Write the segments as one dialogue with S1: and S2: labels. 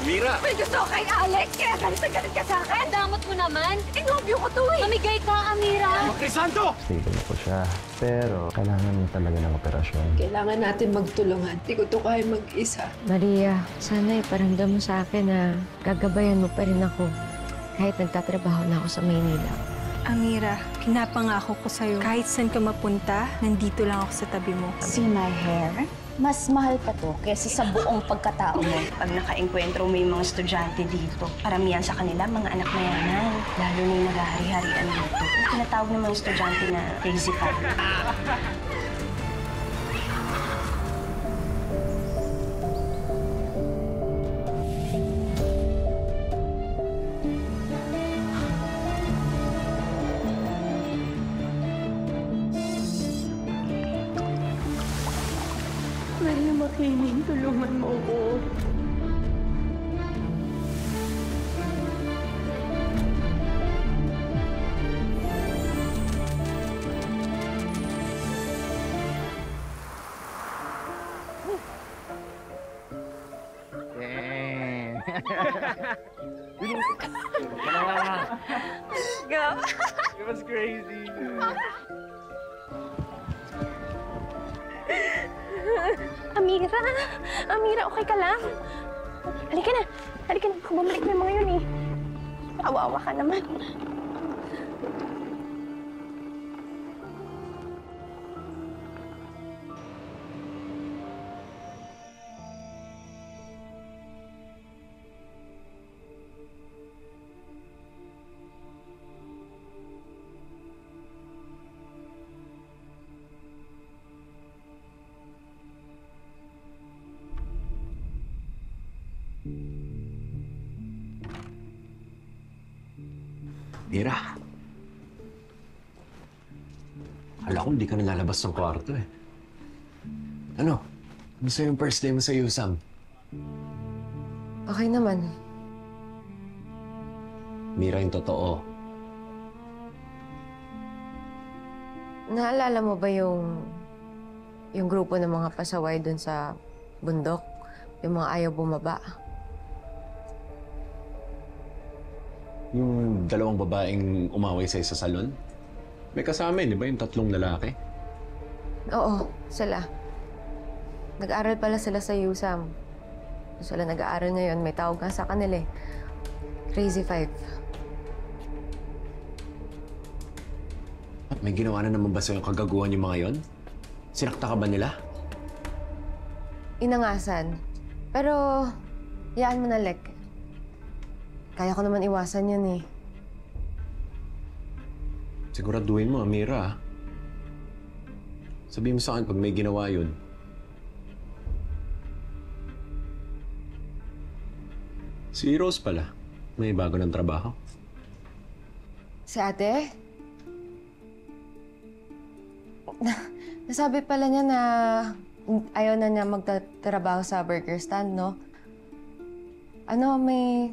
S1: Mira!
S2: May gusto ko kay Alex, kaya galit ka sa akin. Damot mo naman. Inobyo ko to eh. Mamigay ka, Amira.
S1: Crisanto!
S3: Stable na po siya. Pero kailangan niya talaga ng operasyon.
S4: Kailangan natin magtulungan. Hindi ko to kaya mag-isa.
S5: Maria, sana iparamdam mo sa akin na gagabayan mo pa rin ako kahit nagtatrabaho na ako sa Maynila.
S6: Amira, pinapangako ko sa'yo, kahit saan ka mapunta, nandito lang ako sa tabi mo.
S7: See my hair? Mas mahal pa to kaysa sa buong pagkatao mo.
S8: Pag naka-enkwentro may mga estudyante dito, karamihan sa kanila mga anak mayaman, lalo na yung naghahari-harian dito. Tinatawag ng mga estudyante na crazy fan.
S2: Maria Makiling, tulungan mo ko.
S1: Go! It was crazy.
S2: Amira! Amira, okay ka lang? Halika na. Halika na. Bumalik na yung mga yun eh. Awa-awa ka naman.
S1: Mira. Akala ko hindi ka nalalabas ng kwarto eh. Ano? Gusto yung first day mo sa USAM?
S5: Okay naman.
S1: Mira, yung totoo.
S5: Naalala mo ba yung grupo ng mga pasaway dun sa bundok? Yung mga ayaw bumaba?
S1: Yung dalawang babaeng umaway sa salon? May kasama di ba yung tatlong lalaki?
S5: Oo, sila. Nag-aaral pala sila sa USAM. Sila nag-aaral ngayon. May tawag nga sa kanila eh. Crazy Five.
S1: At may ginawa na naman ba sa'yo kagaguhan yung mga yon? Sinakta ka ba nila?
S5: Inangasan. Pero, yaan mo na, Lek. Kaya ko naman iwasan yun eh.
S1: Siguraduhin mo, Amira. Sabihin mo sa akin pag may ginawa yun. Si Rose pala. May bago ng trabaho.
S5: Si ate? Nasabi pala niya na ayaw na niya magtatrabaho sa burger stand, no? Ano, may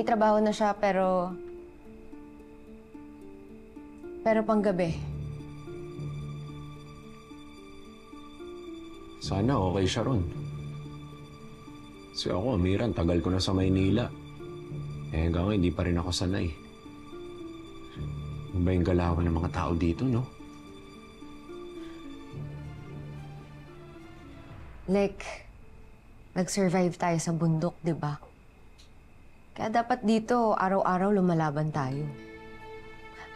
S5: trabaho na siya, pero panggabi.
S1: Sana okay siya ron. Kasi ako, Amira, tagal ko na sa Maynila. Eh, hanggang ngayon, hindi pa rin ako sanay. Ano ba yung galawan ng mga tao dito, no?
S5: Like, nag-survive tayo sa bundok, di ba? Kaya dapat dito, araw-araw lumalaban tayo.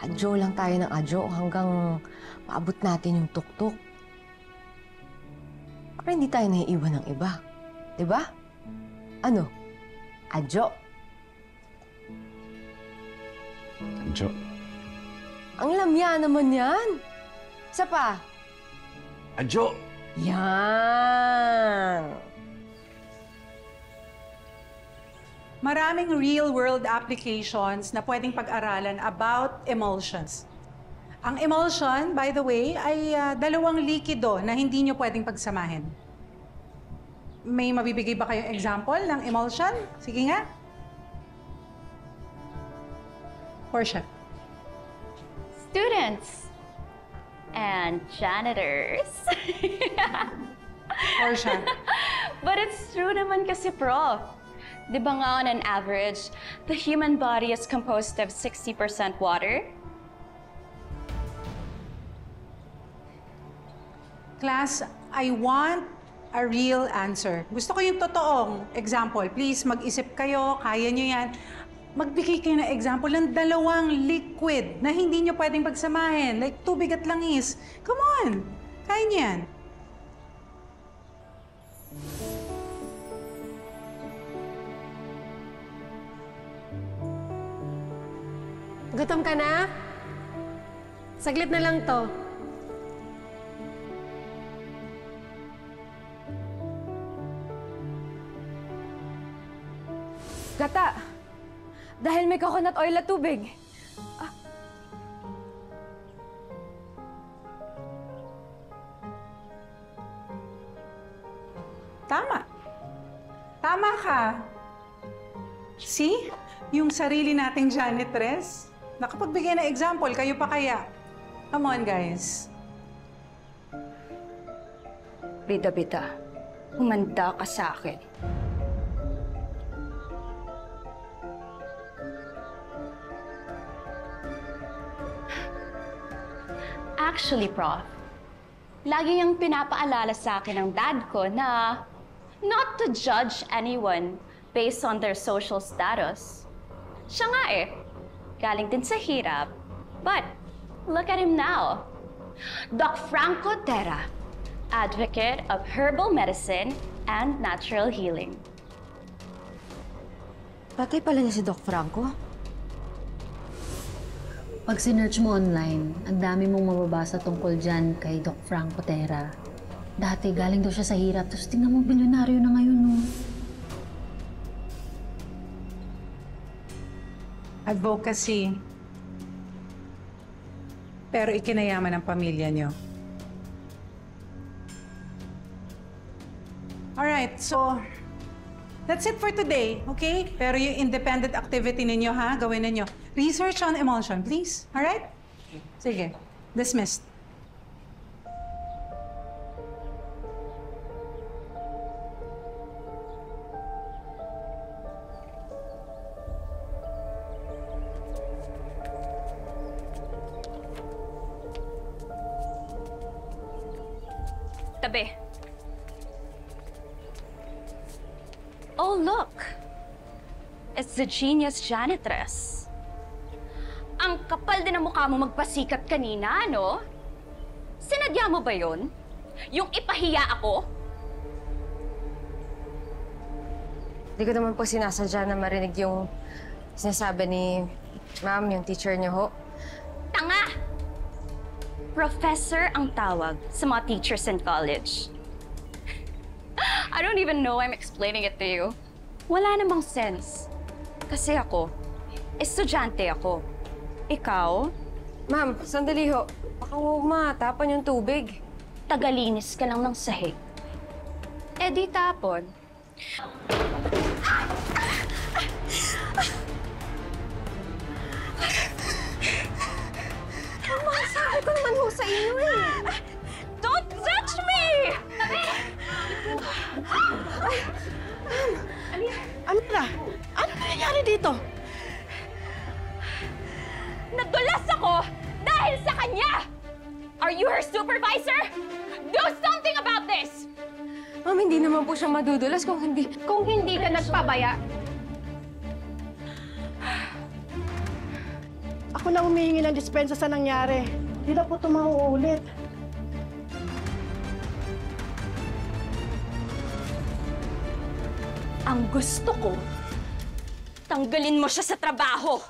S5: Adyo lang tayo ng adyo hanggang maabot natin yung tuktok. Para hindi tayo naiiwan ng iba. Di ba? Ano? Adyo.
S1: Adyo.
S5: Ang lamya naman yan. Isa pa.
S1: Adyo!
S5: Yan!
S9: Maraming real-world applications na pwedeng pag-aralan about emulsions. Ang emulsion, by the way, ay dalawang likido na hindi nyo pwedeng pagsamahin. May mabibigay ba kayong example ng emulsion? Sige nga. Portia.
S7: Students and janitors.
S9: Portia.
S7: But it's true naman kasi, Prof. Di ba nga on an average, the human body is composed of 60% water?
S9: Class, I want a real answer. Gusto ko yung totoong example. Please, mag-isip kayo, kaya nyo yan. Magbigay kayo ng example ng dalawang liquid na hindi nyo pwedeng pagsamahin. Like tubig at langis. Come on! Kaya nyo yan.
S10: Gutom ka na? Saglit na lang to.
S5: Gata! Dahil may coconut oil at tubig.
S9: Tama. Tama ka. See? Yung sarili nating janitress. Nakapagbigay na example, kayo pa kaya. Come on, guys.
S8: Bida-bida, humanda ka sa akin.
S7: Actually, Prof, lagi niyang pinapaalala sa akin ng dad ko na not to judge anyone based on their social status. Siya nga eh, galing din sa hirap. But, look at him now. Doc Franco Terra, advocate of herbal medicine and natural healing.
S5: Patay pala niya si Doc Franco.
S11: Pag sinearch mo online, ang dami mong mababasa tungkol dyan kay Doc Franco Terra. Dati, galing daw siya sa hirap, tapos tingnan mo, bilyonaryo na ngayon, no?
S9: Advocacy. Pero ikinayaman ng pamilya niyo. Alright, so that's it for today, okay? Pero yung independent activity ninyo, ha? Gawin ninyo. Research on emulsion, please. Alright? Sige. Dismissed.
S7: Tabi. Oh, look. It's the genius janitress. Ang kapal din ang mukha mo magpasikat kanina, no? Sinadya mo ba yun? Yung ipahiya ako?
S5: Hindi ko naman po sinasadya na marinig yung sinasabi ni Ma'am, yung teacher niyo ho.
S7: Tanga! Professor ang tawag sa mga teachers in college. I don't even know I'm explaining it to you. Wala namang sense. Kasi ako, estudyante ako. Ikaw?
S5: Ma'am, sandali ho. Baka matapan yung tubig.
S7: Tagalinis ka lang ng sahig. Eh di tapon.
S5: Sabi ko naman ho sa inyo eh.
S7: Don't touch me!
S10: Amira, ano nangyayari dito?
S7: Nadulas ako dahil sa kanya! Are you her supervisor? Do something about this!
S5: Ma'am, hindi naman po siya madudulas kung hindi
S2: ka nagpabaya.
S10: Ako na humihingi ng dispensa sa nangyari. Hindi na po ito mauulit.
S7: Ang gusto ko, tanggalin mo siya sa trabaho.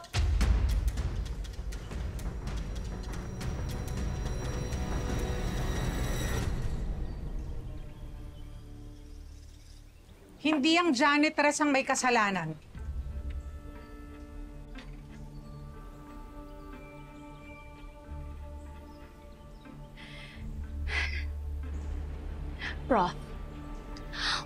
S9: Hindi ang janitress ang may kasalanan.
S7: Prof,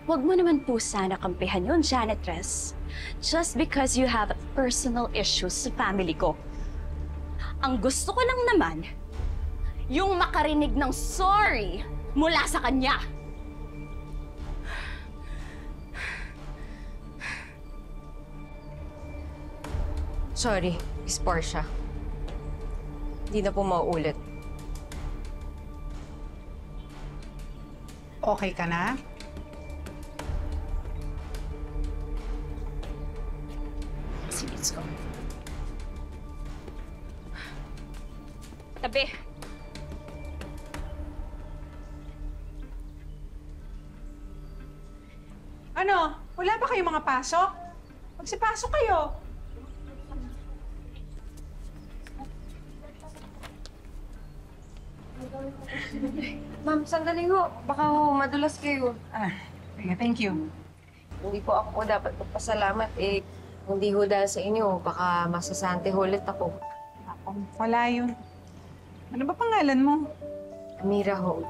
S7: wag mo naman po sana kampihan yun, janitress. Just because you have personal issues sa family ko. Ang gusto ko lang naman, yung makarinig ng sorry mula sa kanya.
S5: Sorry, Miss Portia. Hindi na po mauulit.
S9: Okay ka na?
S7: Sige, let's go. Tabi.
S9: Ano? Wala ba kayong mga pasok? Magsipasok kayo.
S5: Ma'am, sandali ho. Baka ho, madulas kayo.
S9: Sige, thank you.
S5: Hindi po ako dapat magpasalamat. Hindi ho dahil sa inyo. Baka masasante ulit ako.
S9: Wala yun. Ano ba pangalan mo?
S5: Amira ho.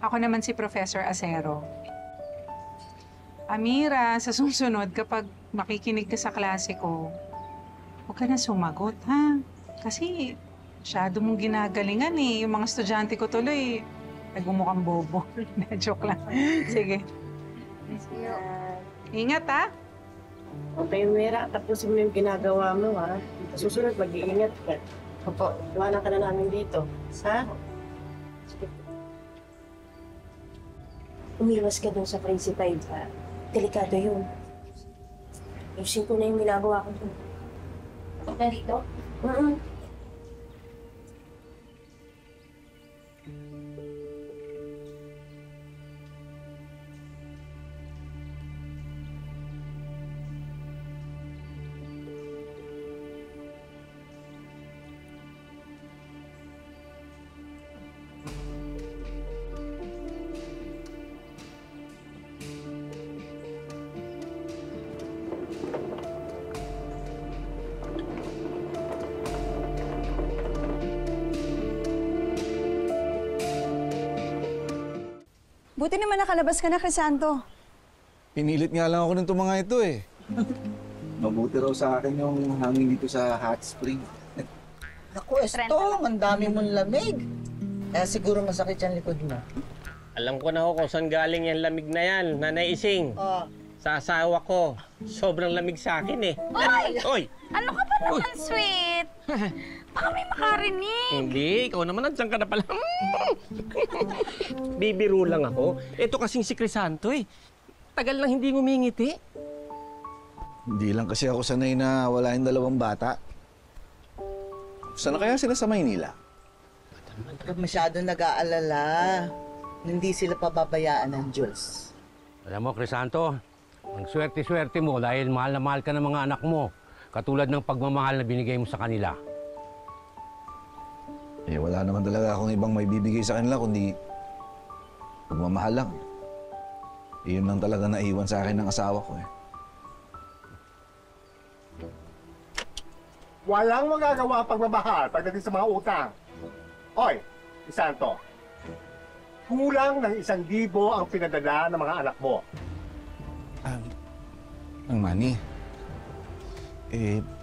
S9: Ako naman si Professor Acero. Amira, sa susunod, kapag makikinig ka sa klase ko, huwag ka na sumagot, ha? Kasi masyado mong ginagalingan eh. Yung mga estudyante ko tuloy, nagmumukhang bobo. Joke lang. Sige. Ingat, ha?
S12: Okay, Mira. Tapusin mo yung ginagawa mo, ha? Sa susunod, mag-iingat ka.
S5: Opo.
S12: Iwanan ka na namin dito. Ha?
S8: Umiwas ka dun sa principal, ha? Delikado yun. Ayusin ko na yung ginagawa ko dun. Okay, dito?
S13: Buti naman nakalabas ka na, Crisanto.
S14: Pinilit nga lang ako ng mga ito eh. Mabuti raw sa akin yung hangin dito sa hot spring.
S15: Naku, Estong, ang dami mong lamig. Kaya siguro masakit yung likod mo.
S16: Alam ko na ho kung saan galing yung lamig na yan, Nanay Ising. Sa asawa ko. Sobrang lamig sa akin eh. Oy!
S7: Ano ka ba naman, sweet? Baka may makarinig.
S16: Hindi, ikaw naman nandiyan ka na pala. Bibiro lang ako. Ito kasing si Crisanto eh. Tagal nang hindi ngumingiti.
S14: Hindi lang kasi ako sanay na wala yung dalawang bata. Saan na kaya sila sa Maynila?
S15: Huwag masyadong nag-aalala. Hindi sila pababayaan ng Diyos.
S17: Alam mo, Crisanto, ang swerte-swerte mo dahil mahal na mahal ka ng mga anak mo. Katulad ng pagmamahal na binigay mo sa kanila.
S14: Eh, wala naman talaga akong ibang may bibigay sa kanila kundi pagmamahal lang. Iyon lang talaga naiwan sa akin ng asawa ko eh.
S18: Walang magagawa ang pagmamahal pagdating sa mga utang. Hoy, Crisanto, kulang ng 1,000 ang pinadala ng mga anak mo.
S14: Ang Manny,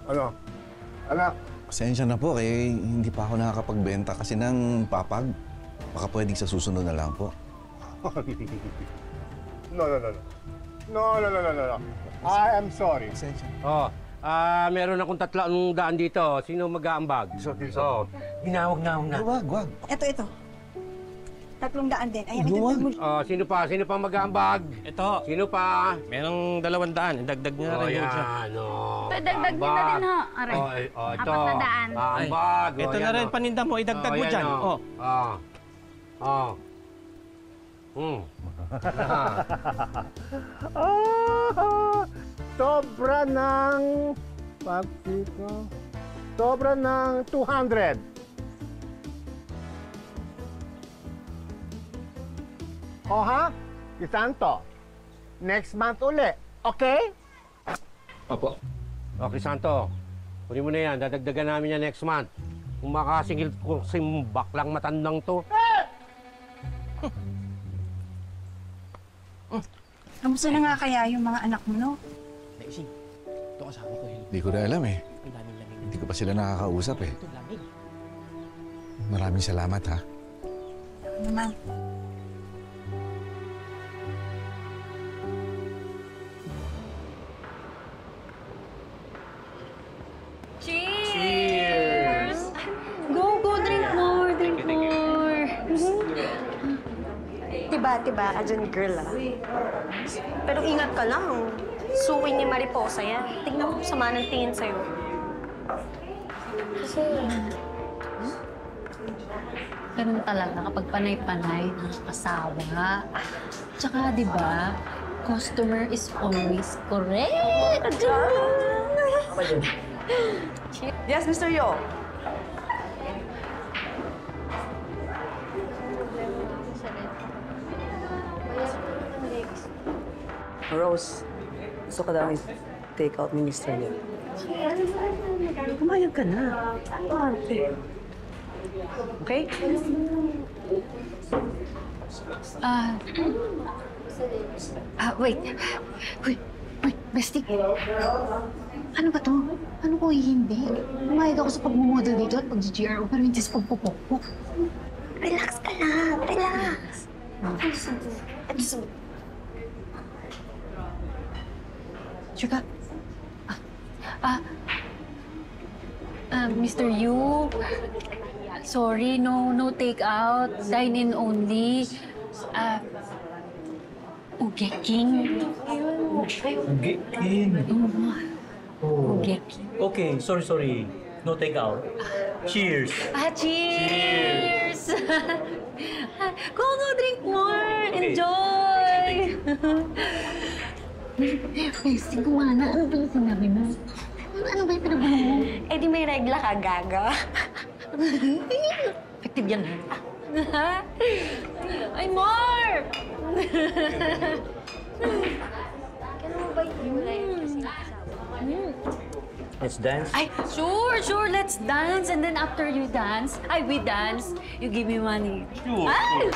S18: Ano? Anak?
S14: Pasensya na po eh, hindi pa ako nakakapagbenta kasi ng papag. Baka pwedeng sa susunod na lang po.
S18: No. I am sorry.
S17: Meron akong 300 dito. Sino mag-aambag? Ginawag na.
S14: Wag.
S13: Ito. 300 din. Ayan, idagdag mo.
S17: Sino pa mag-aambag?
S16: Ito.
S17: Sino pa?
S16: Merong 200. Dagdag nyo na rin yun siya.
S7: Dagdag nyo na din, ho. Aray.
S17: Ito.
S7: 400.
S17: Aambag.
S16: Ito na rin, paninda mo. Idagdag mo dyan.
S18: Sobra ng... Sobra ng 200. O ha? Crisanto, next month uli, okay?
S14: Opo.
S17: Okay, Santo. Kunin mo na yan. Dadagdagan namin yan next month. Kung makasingil ko si baklang matandang to.
S13: Kamusta na nga kaya yung mga anak mo, no?
S16: Naising, ito kasama ko yun.
S14: Hindi ko na alam eh.
S16: Ang daming lamig.
S14: Hindi ko pa sila nakakausap eh.
S16: Ito lamig.
S14: Maraming salamat ha.
S13: Ano naman? Bati-bati ka dyan, girl, ah. Pero ingat ka lang. Suki ni Mariposa yan. Tignan mo, sama ng tingin sa'yo.
S11: Kasi... Ganun talaga kapag panay-panay ng asawa. Tsaka, di ba, customer is always correct.
S19: Yes, Mr. Yo. Rose, gusto ka daw take out ni Mr. Yo. Kumayag ka na. Okay?
S11: Wait. Wait, bestie. Ano ba to? Ano ko hindi? Umayag ako sa pagmumodel dito at pag-GRO pero hindi sa pagpupokpok.
S13: Relax ka lang. Relax.
S11: Chika. Mr. Yu, sorry, no take out. Dine in only. Ugeking.
S20: Ugeking.
S11: Ugeking.
S20: Okay, sorry. No take out. Cheers.
S11: Cheers! Go, drink more.
S20: Okay.
S11: Enjoy! Bestie, kumana. Ano ba yung sinabi mo? Ano ba yung pinagawa mo?
S13: Eh di may regla ka, gaga.
S11: Effective yan, ha? Ay, more!
S13: Kailan mo ba yung
S20: Let's dance.
S11: Ay, sure. Let's dance. And then after you dance, we dance, you give me money.
S20: Sure.
S11: Ay!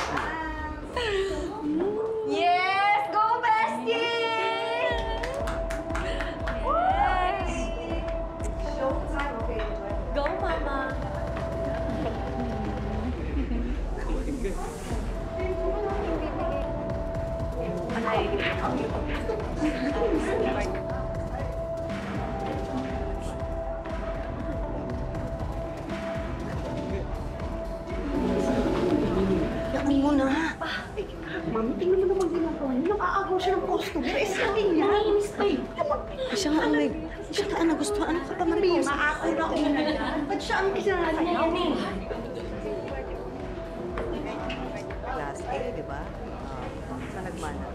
S13: Yes! Go, bestie!
S11: Go, mama.
S13: Yakin mo na. Mami, tingnan mo naman ginagawa niya. Nakaagaw siya ng customer. Eh, sabi niya. Siya nga ang siya ka na gusto. Ano ka pa, Mariposa? Maako na ako na yan. Ba't siya ang isa na yan eh?
S19: Class A, di ba? Sa nagmana.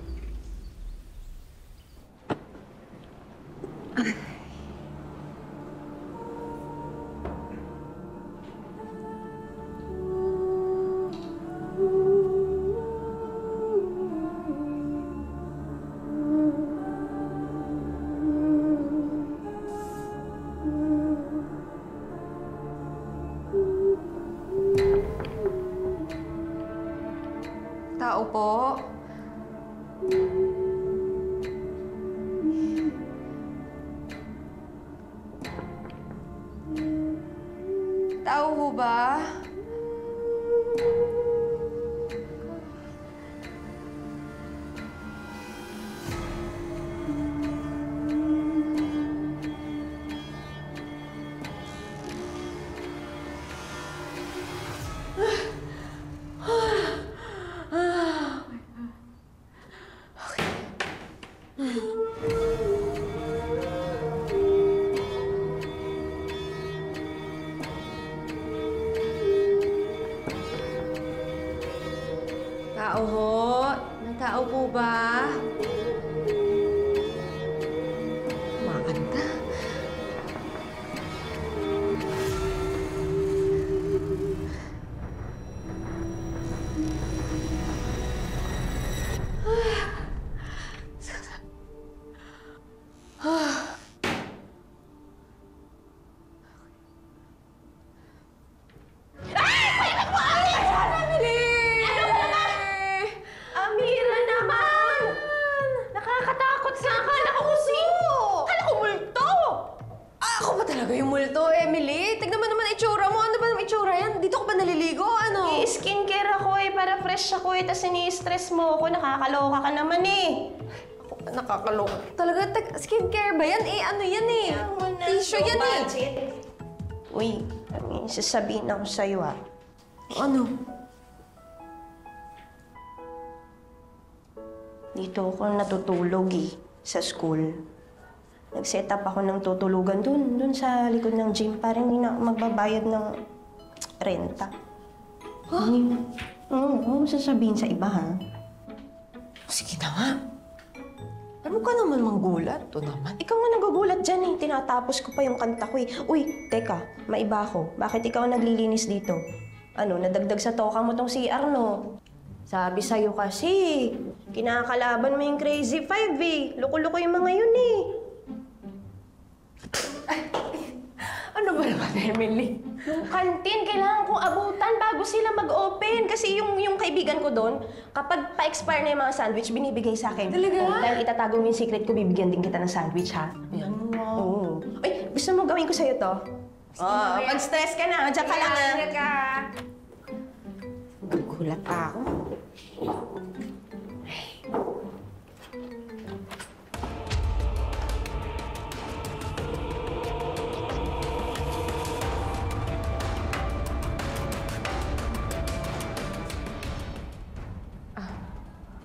S5: Tao po. Tao ho ba? Tao ho? Tao po ba? Kumakanta.
S13: Amira naman! Nakakatakot sa akala ko kung sino! Akala ko multo!
S5: Ako ba talaga yung multo, Emily? Tignan mo naman itsura mo. Ano ba naman itsura yan? Dito ko ba naliligo? Ano?
S13: I-skincare ako eh, para fresh ako eh, tas ini-stress mo ako, nakakaloka ka naman eh.
S5: Nakakaloka. Talaga, skincare ba yan? Eh, ano yan eh? Tissue yan eh.
S13: Uy, may sasabihin ako sa'yo ah.
S5: Ano?
S8: Dito ako natutulog sa school. Nag-set up ako ng tutulugan dun sa likod ng gym para hindi na ako magbabayad ng renta. Huwag mo sasabihin sa iba, ha?
S5: Sige na nga. Ano ka naman manggulat? Ito naman.
S8: Ikaw nga nagugulat dyan Tinatapos ko pa yung kanta ko Uy, teka, maiba ako. Bakit ikaw naglilinis dito? Nadagdag sa toka mo tong CR, no? Sabi sa'yo kasi, kinakalaban mo yung Crazy Five Loko-loko yung mga yun
S5: Ano ba naman, Emily?
S8: Yung kantin, kailangan kong abutan bago sila mag-open. Kasi yung kaibigan ko doon, kapag pa-expire na yung mga sandwich, binibigay sa akin.
S5: Talaga?
S8: Dahil itatago mo yung secret ko, bibigyan din kita ng sandwich, ha?
S5: Yan mo.
S8: Oo. Uy, gusto mo gawin ko sa'yo to? Pag stress ka na, dyan ka lang, ha?
S5: Ingat ka.
S8: Gugulat pa ako.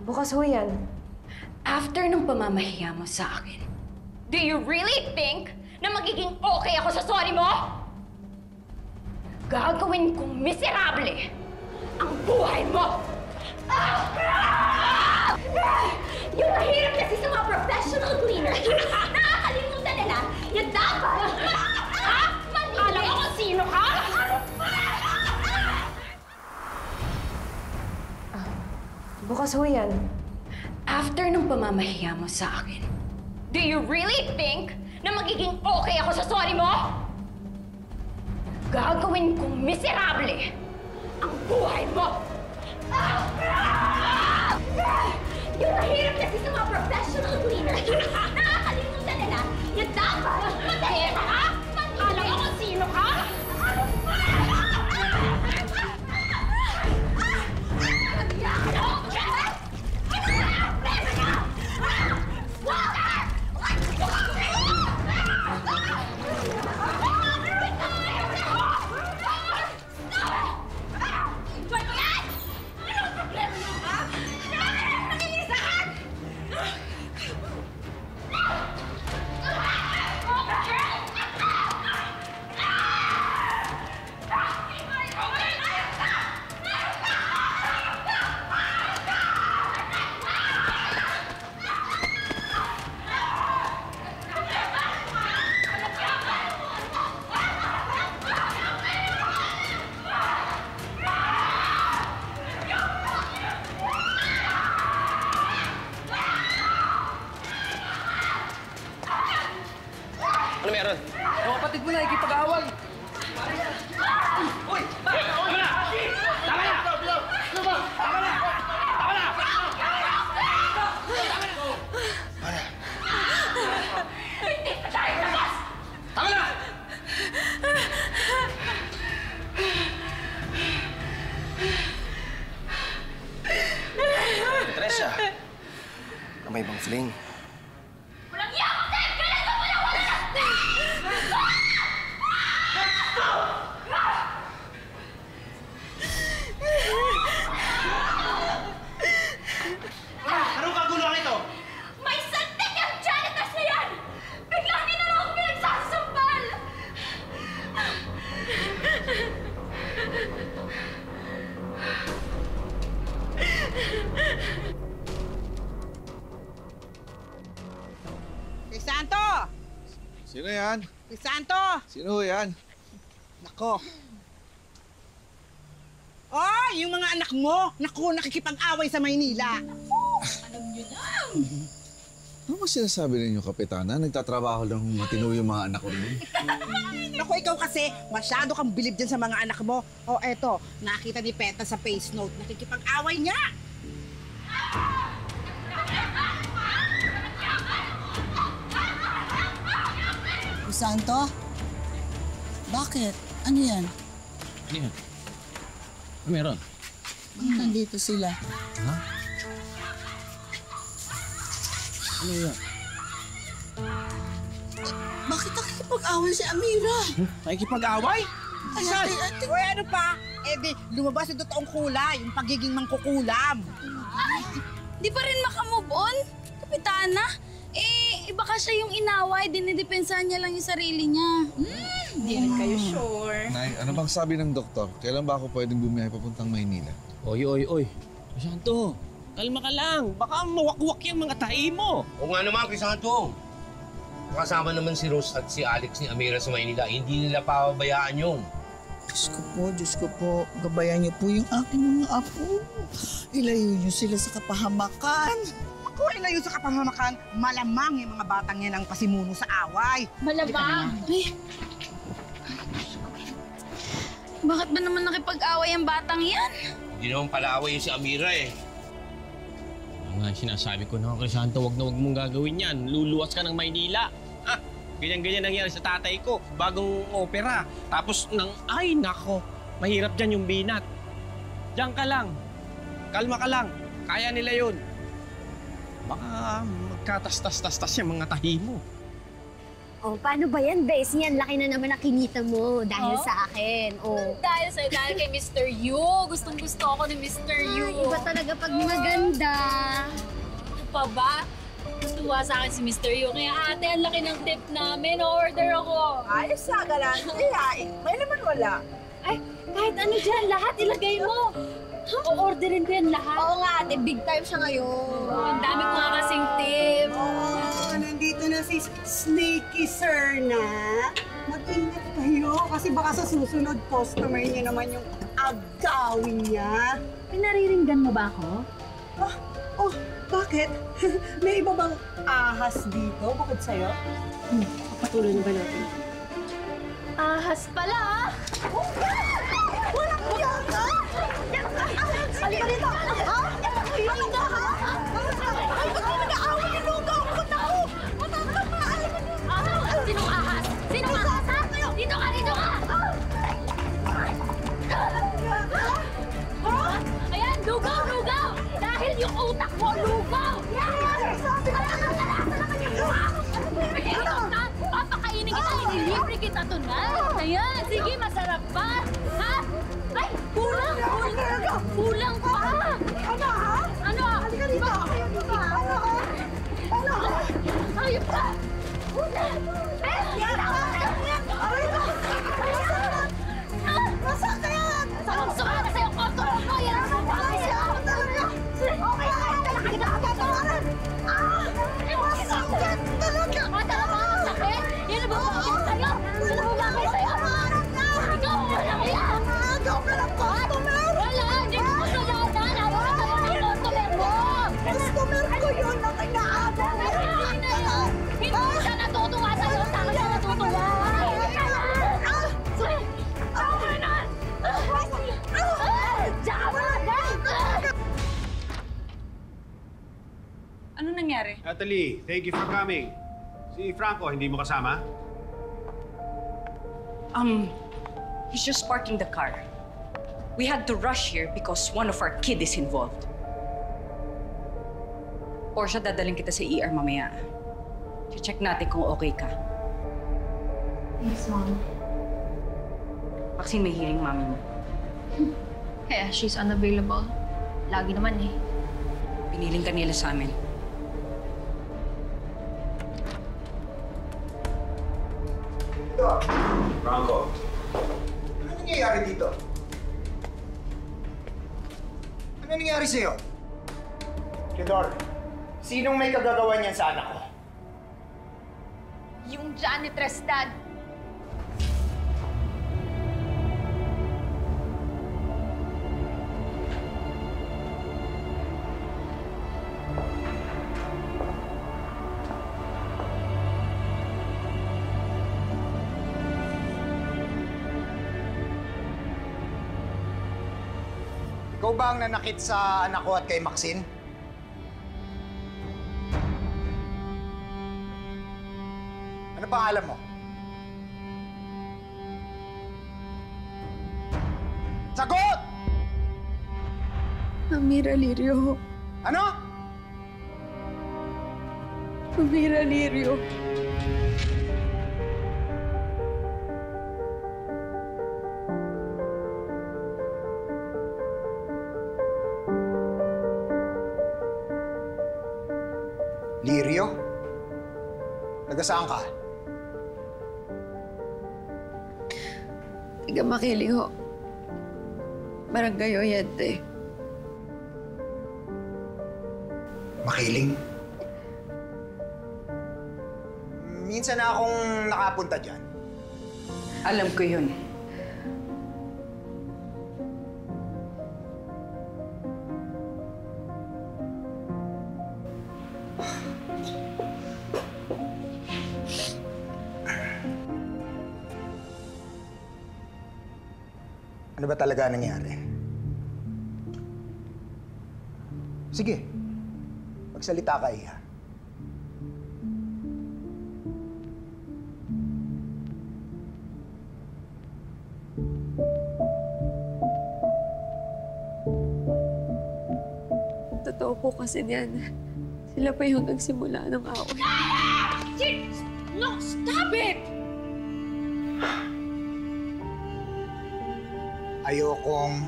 S5: Bukas ho yan.
S7: After nung pamamahiya mo sa akin, do you really think na magiging okay ako sa sorry mo? Gagawin kong miserable ang buhay mo! Yung mahirap kasi sa mga professional cleaners, nakakalimutan nila na dapat alam mo kung sino ka?
S5: Bukas ho yan.
S7: After nung pamamahiya mo sa akin, do you really think na magiging okay ako sa sorry mo? Gagawin kong miserable ang buhay mo! Yung mahirap kasi sa mga professional cleaners, nakakalimutan nila na dapat matahimik ka! Alam mo kung sino ka?
S16: Ano meron?
S21: Yung kapatid mo na, ikipag-away. Uy! Tama na! Tama na! Tama na! Tama na! Tama na!
S7: Hindi pa tayo labas!
S21: Tama na!
S22: Teresa, may ibang fling.
S7: Walang iya ko, Ted! Kailan mo na wala!
S21: Anong kaguluhan ito?
S7: May santik ang janitors na yan! Bigla hindi na lang ako pinagsasampal!
S15: Crisanto!
S14: Sino yan?
S15: Crisanto!
S14: Sino yan?
S15: Nako. Oh, yung mga anak mo! Naku, nakikipag-away sa Maynila. Alam nyo na.
S14: Ano ba sinasabi ninyo, Kapitana? Nagtatrabaho lang matino yung mga anak ko rin.
S15: Naku, ikaw kasi, masyado kang bilib dyan sa mga anak mo. O eto, nakita ni Peta sa face note, nakikipag-away niya.
S13: Santo? Bakit? Ano yan?
S22: Ano yan? Ano meron?
S13: Nandito sila.
S22: Ha? Ano yan?
S13: Bakit nakikipag-away si Amira?
S15: Nakikipag-away? Asan?
S13: Ate.
S15: Uy, ano pa? Eh di, lumabas yung totoong kulay, yung pagiging mangkukulam.
S3: Di pa rin makamove on? Kapitana, iba ka siya yung inaway, dinidepensahan niya lang yung sarili niya.
S15: Hindi rin kayo sure.
S14: Nay, ano bang sabi ng doktor? Kailan ba ako pwedeng bumiyahe papuntang Maynila?
S16: Oy. Crisanto, kalma ka lang. Baka mawakwak yung mga tahi mo.
S17: O nga naman, Crisanto. Kasama naman si Rose at si Alex ni Amira sa Maynila. Hindi nila pababayaan yun.
S13: Diyos ko po, gabayan niyo po yung aking mga apo. Ilayo niyo sila sa kapahamakan.
S15: Kung ilayo sa kapahamakan, malamang yung mga batang yan ang pasimuno sa away.
S3: Malamang? Bakit ba naman nakipag-away ang batang yan?
S17: Hindi naman pala away yung si Amira eh.
S16: Nga, sinasabi ko na, Crisanto, wag na wag mong gagawin yan. Luluwas ka ng Maynila. Ganyan-ganyan nangyari sa tatay ko. Bagong opera. Tapos ay nako, mahirap dyan yung binat. Diyan ka lang. Kalma ka lang. Kaya nila yun. Baka magkatastas-tastas yung mga tahi mo.
S4: Oh, paano ba yan, Bes? Yan, laki na naman ang kinita mo dahil sa akin. Oh.
S3: Dahil kay Mr. Yu. Gustong-gusto ako ni Mr. Yu.
S4: Iba talaga pag maganda.
S3: Ano pa ba? Tuwa sa akin si Mr. Yu. Kaya ate, ang laki ng tip namin. Order ako.
S15: Ayos sa galante. May naman wala.
S3: Ay, kahit ano dyan, lahat ilagay mo. O-orderin ko yan lahat.
S4: Oo nga, ate. Big time siya ngayon.
S3: Ang dami ko nga kasing tip.
S15: Nandito na si Snaky Sir na. Mag-ingat kayo kasi baka sa susunod customer niya naman yung agawin niya.
S3: Pinariringgan mo ba ako?
S15: Bakit? May iba bang ahas dito bukod sa'yo?
S3: Patuloy na ba natin? Ahas pala!
S15: Walang yaka! Halika dito! Ha? Halika ka, ha? Ay, ba't mo nag-aaway yung lugaw? Punta ko!
S3: Sinong ahas? Sinong ahas, ha? Dito ka! Dito ka! Ayan, lugaw! Lugaw! Dahil yung utak mo, lugaw! Sabi ka na! Papakainin kita, ililibre kita to na! Ayan, sige, masarap ba? Ha? Ay, kulang! Kulang pa!
S15: Ano, ha?
S3: Ano?
S15: Halika dito! Ano, ha? Ano?
S3: Ayun ka!
S15: Masakit!
S3: Saan sumama sa'yo ang kontrol mo? Yan ang sumama sa'yo!
S15: Okay, kinakatawaran! Masakit talaga!
S3: Talaga masakit? Yan ang bumabagay sa'yo? Yan ang bumabagay sa'yo? Ikaw mo lang yan!
S15: Agaw ka ng customer!
S3: Wala! Hindi ko kasalanan! Hawak ka naman ang customer mo!
S15: Customer ko yun na kinaagaw!
S3: Hindi siya natutuwa sa'yo! Saan siya natutuwa?
S9: Ano nangyari?
S23: Natalie, thank you for coming. Si Franco, hindi mo kasama?
S24: He's just parking the car. We had to rush here because one of our kid is involved. Portia, dadaling kita sa ER mamaya. Check natin kung okay ka.
S4: Thanks, Mom.
S24: Vaccine may hearing, mami mo.
S4: Kaya she's unavailable. Lagi naman eh.
S24: Piniling ka nila sa amin.
S25: Franco, ano nangyayari dito? Ano nangyayari sa'yo? Theodore, sinong may kagagawa niyan sa anak ko?
S3: Yung janitress, Dad.
S25: Ikaw ba ang nanakit sa anak ko at kay Maxine? Ano pangalan mo? Sagot!
S3: Amira Lirio.
S25: Ano?
S3: Amira Lirio.
S25: Taga-saan ka?
S11: Tiga Makiling ho. Barangay Oyente.
S25: Makiling? Minsan na akong nakapunta dyan.
S24: Alam ko yun.
S25: Ano ba talaga nangyari? Sige, magsalita ka, Iha.
S11: Totoo po kasi niyan. Sila pa yung nagsimula ng away.
S3: No, stop it!
S25: Ayokong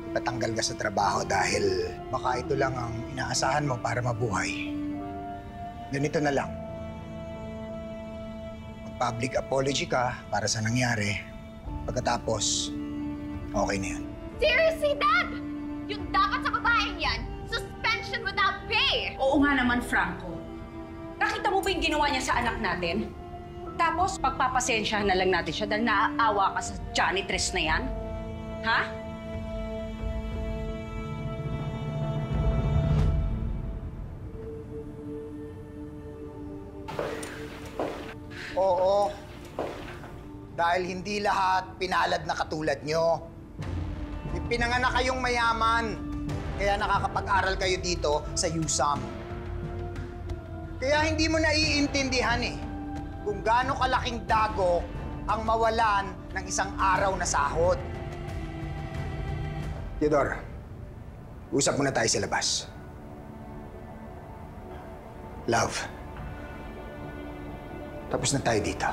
S25: ipatanggal ka sa trabaho dahil baka ito lang ang inaasahan mo para mabuhay. Ganito na lang. Mag-public apology ka para sa nangyari. Pagkatapos, okay na yan.
S7: Seriously, Dad? Yung dapat sa babaeng yan, suspension without pay!
S24: Oo nga naman, Franco. Nakita mo ba yung ginawa niya sa anak natin? Tapos, pagpapasensyahan na lang natin siya dahil naaawa ka sa janitress na yan? Ha?
S25: Oo. Dahil hindi lahat pinalad na katulad nyo. Pinanganak kayong mayaman. Kaya nakakapag-aral kayo dito sa USAM. Kaya hindi mo naiintindihan kung gaano kalaking dago ang mawalan ng isang araw na sahod. Theodore, usap muna tayo sa labas. Love, tapos na tayo dito.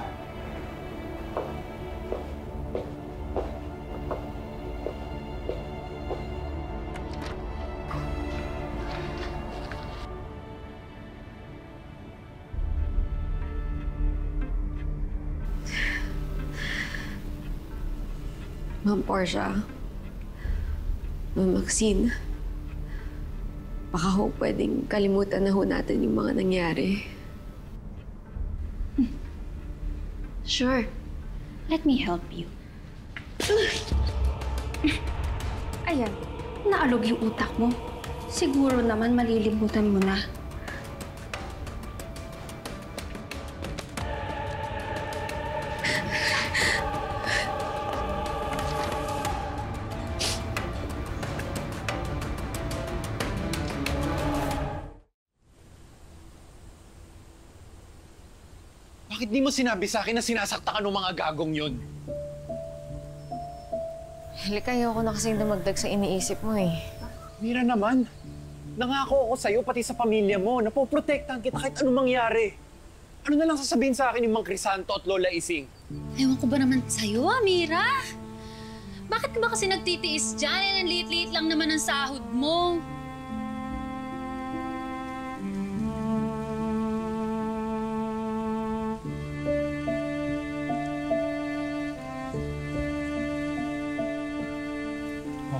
S11: Ma'am Portia, Ma'am Maxine, baka ho pwedeng kalimutan na ho natin yung mga nangyari.
S7: Sure. Let me help you. Ayan, naalog yung utak mo. Siguro naman malilimutan mo na.
S1: Bakit di mo sinabi sa akin na sinasakta ka ng mga gagong yun?
S5: Halika, ayoko na kasing dumagdag sa iniisip mo
S1: Mira naman, nangako ako sa'yo pati sa pamilya mo na poprotektahan kita kahit anong mangyari. Ano na lang sasabihin sa akin yung Mang Crisanto at Lola Ising?
S3: Ewan ko ba naman sa'yo, Amira? Bakit ka ba kasi nagtitiis dyan? Ang liit-liit lang naman ang sahod mo.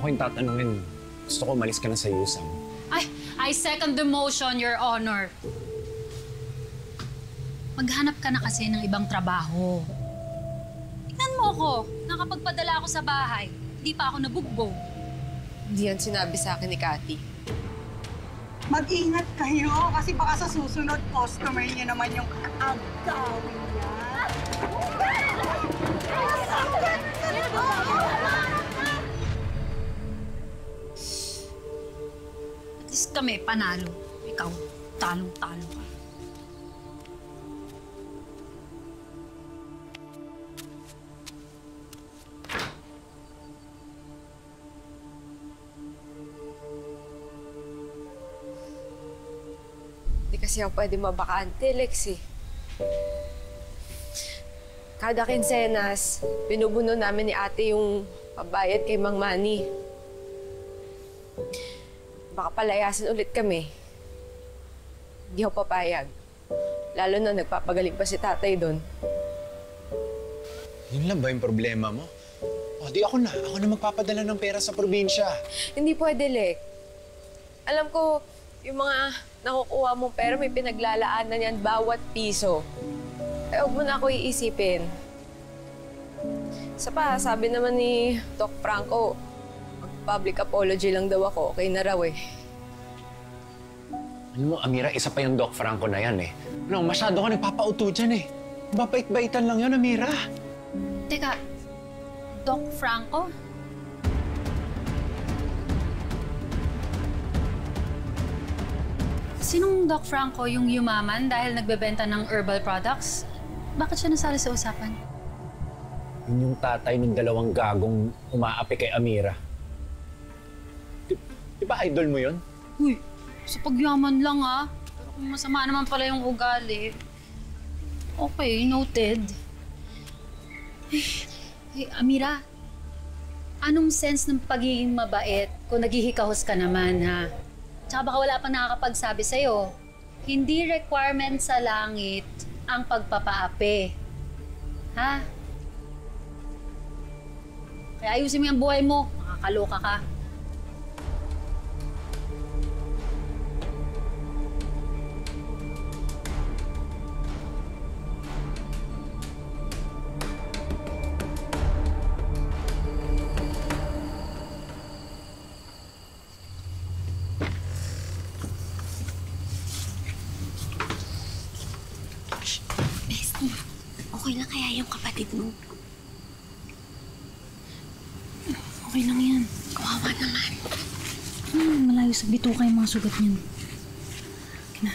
S1: Ako yung tatanungin, gusto ko umalis ka na sa USAM.
S3: Ay, I second the motion, Your Honor. Maghanap ka na kasi ng ibang trabaho. Tingnan mo ako, nakapagpadala ako sa bahay. Hindi pa ako nabugbog.
S5: Hindi yan sinabi sa akin ni Cathy.
S15: Mag-ingat kayo kasi baka sa susunod customer niyo naman yung agawin niya.
S3: At least kami, panalo. Ikaw, talong-talo ka.
S5: Hindi kasi ako pwede mabakante, Lexi. Kada kinsenas, binubuno namin ni ate yung pabayad kay Mang Manny. Baka palayasin ulit kami. Hindi ako papayag. Lalo na nagpapagaling pa si tatay doon.
S1: Yun lang ba yung problema mo? O, di ako na. Ako na magpapadala ng pera sa probinsya.
S5: Hindi pwede, Lek. Alam ko, yung mga nakukuha mong pera, may pinaglalaanan yan bawat piso. Eh, huwag mo na ako iisipin. Isa pa, sabi naman ni Doc Franco, mag-public apology lang daw ako. Okay na raw eh.
S1: Alam mo, Amira, isa pa yung Doc Franco na yan eh. No, masyado ka nagpapauto dyan eh. Mabait-baitan lang yun, Amira.
S3: Teka, Doc Franco? Sinong Doc Franco yung yumaman dahil nagbebenta ng herbal products? Bakit siya nasali sa usapan?
S1: Yun yung tatay ng dalawang gagong umaapi kay Amira. Di ba idol mo yun?
S3: Uy, sa pagyaman lang ah. Pero kung masama naman pala yung ugali. Okay, noted. Hey, Amira, anong sense ng pagiging mabait kung naghihikahos ka naman, ha? Tsaka baka wala pang nakakapagsabi sa'yo. Hindi requirement sa langit ang pagpapaapi. Ha? Kaya ayusin mo yung buhay mo. Makakaloka ka.
S4: Okay lang kaya yung kapatid mo?
S3: Okay lang yan.
S4: Kawawa naman.
S3: Malayo sa bituka yung mga sugat niyan. Kina.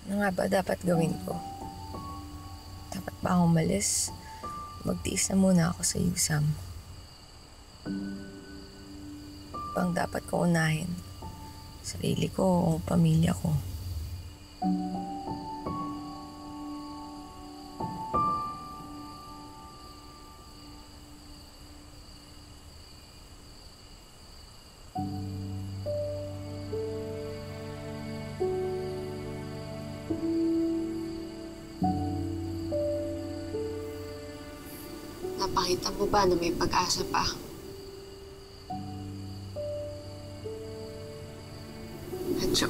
S5: Ano nga ba dapat gawin ko? Dapat ba akong umalis? Magtiis na muna ako sa USAM. Bang dapat ko unahin? Sarili ko o pamilya ko? Napakita mo ba na may pag-asa pa? Adjo.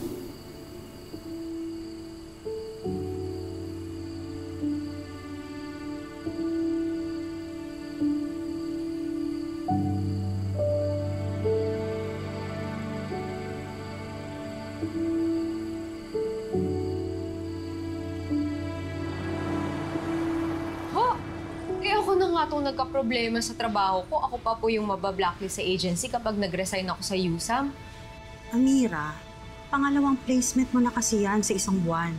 S5: Ako na nga itong nagka-problema sa trabaho ko. Ako pa po yung mabablacklist sa agency kapag nag-resign ako sa USAM.
S2: Amira, pangalawang placement mo na kasi yan sa isang buwan.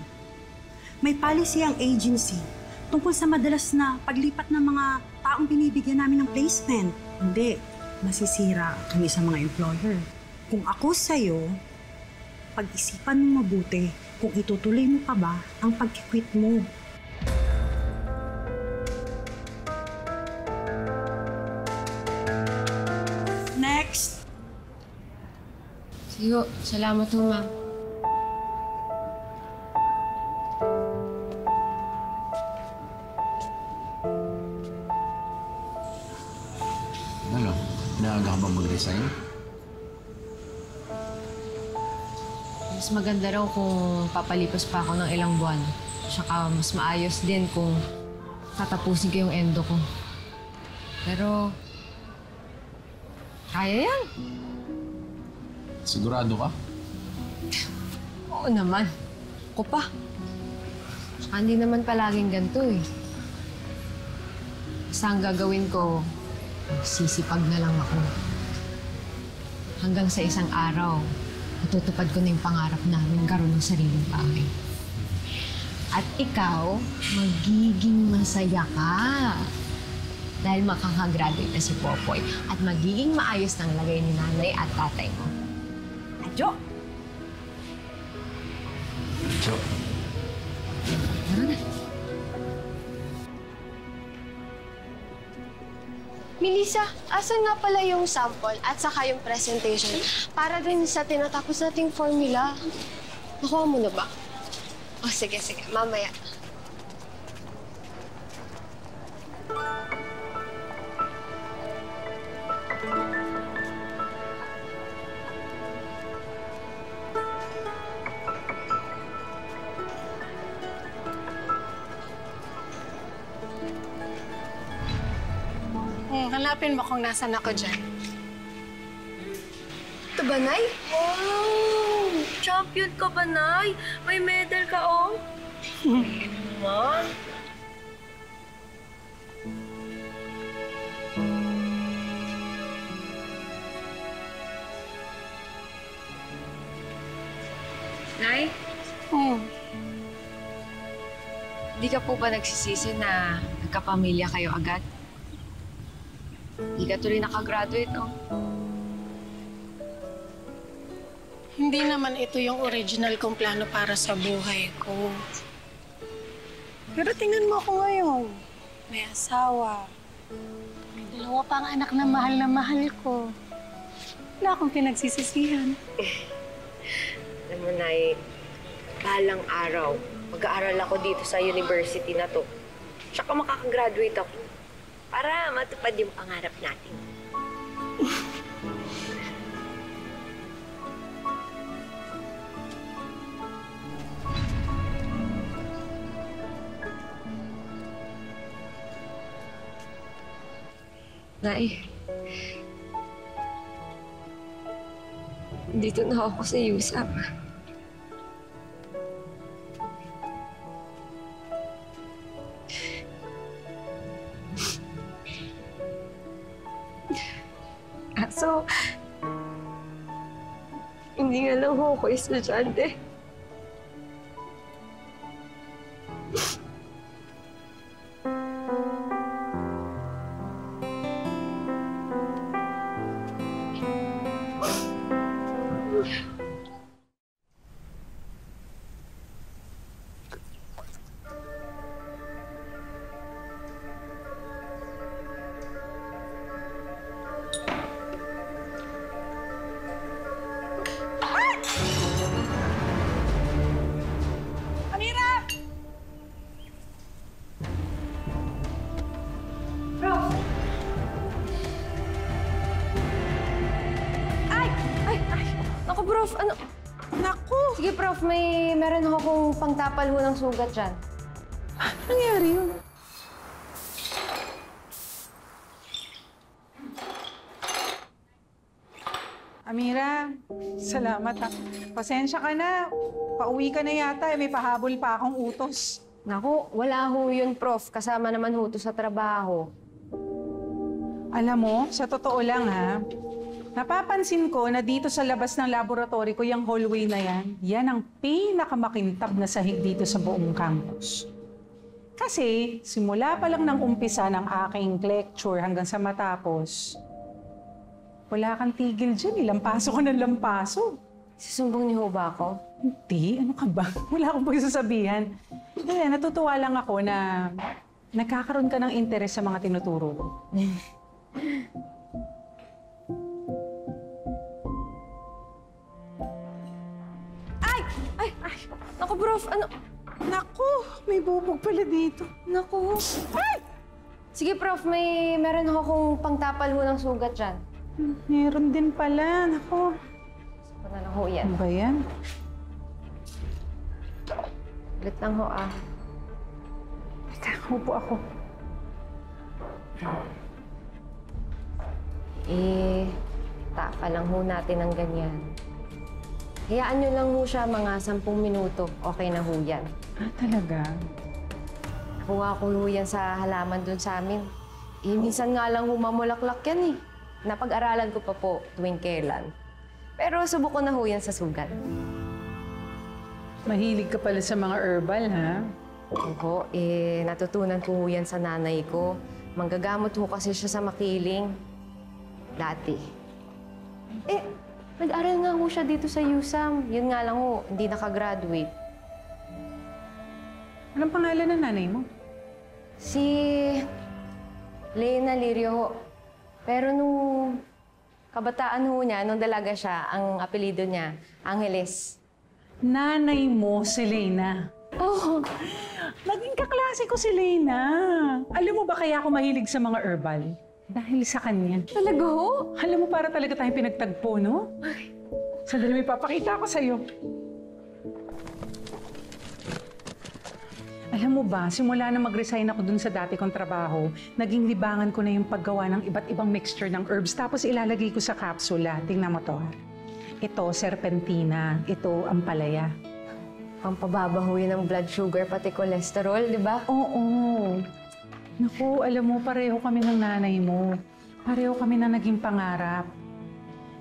S2: May policy ang agency tungkol sa madalas na paglipat ng mga taong binibigyan namin ng placement. Hindi, masisira ang isang mga employer. Kung ako sa'yo, pag-isipan mo mabuti kung itutuloy mo pa ba ang pag-quit mo. Next!
S5: Sige, salamat mo, ma'am.
S14: Ano? Naaga ka bang mag-resign?
S5: Mas maganda raw kung papalipas pa ako ng ilang buwan. Tsaka mas maayos din kung tatapusin ko yung endo ko. Pero kaya yan.
S14: Sigurado ka?
S5: Oo naman. Ako pa. Saka hindi naman palaging ganito eh. Basta ang gagawin ko, sisipag na lang ako. Hanggang sa isang araw, matutupad ko na yung pangarap namin karoon ng sariling bahay. At ikaw, magiging masaya ka. Dahil makakagraduate na si Popoy at magiging maayos ng lagay ni nanay at tatay mo. Adjo!
S14: Adjo.
S3: Tara na.
S6: Melissa, asan nga pala yung sample at saka yung presentation para din sa tinatapos nating formula? Nakuha mo na ba? O sige, mamaya. Hanapin mo kung nasan ako dyan. Ito ba, Nay? Wow! Champion ka ba, Nay? May medal ka, oh. Naman.
S5: Nay? Di ka po ba nagsisisi na nagkapamilya kayo agad? Di ka tuloy nakagraduate, no?
S6: Hindi naman ito yung original kong plano para sa buhay ko. Pero tingnan mo ako ngayon. May asawa. May 2 pang anak na mahal ko. Wala akong pinagsisisihan.
S5: Alam mo, Nay, balang araw, mag-aaral ako dito sa university na to. Tsaka makakagraduate ako. Para matupad yung pangarap natin. Nay, dito na ako sa USAP. So, hindi nga lang ako estudyante. Naku, Prof, ano? Naku! Sige, Prof, meron akong pangtapal ho ng sugat dyan.
S9: Nangyari yun? Amira, salamat ha. Pasensya ka na. Pauwi ka na yata. May pahabol pa akong utos.
S5: Naku, wala ho yun, Prof. Kasama naman ho to sa trabaho.
S9: Alam mo, sa totoo lang ha, napapansin ko na dito sa labas ng laboratory ko, yung hallway na yan ang pinakamakintab na sahig dito sa buong campus. Kasi simula pa lang ng umpisa ng aking lecture hanggang sa matapos, wala kang tigil dyan. Lampaso ka ng lampaso.
S5: Susumbong niyo ba ako?
S9: Hindi. Ano ka ba? Wala akong pagsasabihan. Kaya natutuwa lang ako na nagkakaroon ka ng interes sa mga tinuturo ko.
S5: Ay! Naku, Prof, ano?
S9: Naku, may bubog pala dito.
S5: Naku. Ay! Sige, Prof, meron akong pangtapal ho ng sugat dyan.
S9: Meron din pala. Naku.
S5: Gusto na lang ho yan.
S9: Ano ba yan?
S5: Ulit lang ho, ah.
S9: Teka, upo ako.
S5: Tapa lang ho natin ng ganyan. Hayaan nyo lang ho siya mga 10 minuto. Okay na ho yan.
S9: Talaga?
S5: Nakuha ko ho yan sa halaman dun sa amin. Minsan nga lang ho mamulaklak yan eh. Napag-aralan ko pa po tuwing kailan. Pero subok ko na ho yan sa sugat.
S9: Mahilig ka pala sa mga herbal, ha?
S5: Oo, natutunan ko ho yan sa nanay ko. Manggagamot ho kasi siya sa makiling. Dati. Nag-aral nga ho siya dito sa USAM. Yun nga lang ho, hindi nakagraduate.
S9: Anong pangalan ng nanay mo?
S5: Si Lena Lirio ho. Pero nung kabataan ho niya, nung dalaga siya, ang apelido niya, Angeles.
S9: Nanay mo si Lena. Oh, naging kaklase ko si Lena. Alam mo ba kaya ako mahilig sa mga herbal? Dahil sa kanya.
S5: Talaga ho?
S9: Alam mo, para talaga tayong pinagtagpo, no? Sandali, may papakita ko sa'yo. Alam mo ba, simula na mag-resign ako dun sa dati kong trabaho, naging libangan ko na yung paggawa ng iba't ibang mixture ng herbs, tapos ilalagay ko sa kapsula. Tingnan mo to. Ito, serpentina. Ito, ampalaya.
S5: Pampababaho yun ng blood sugar, pati cholesterol, di ba?
S9: Oo. Naku, alam mo, pareho kami ng nanay mo. Pareho kami na naging pangarap.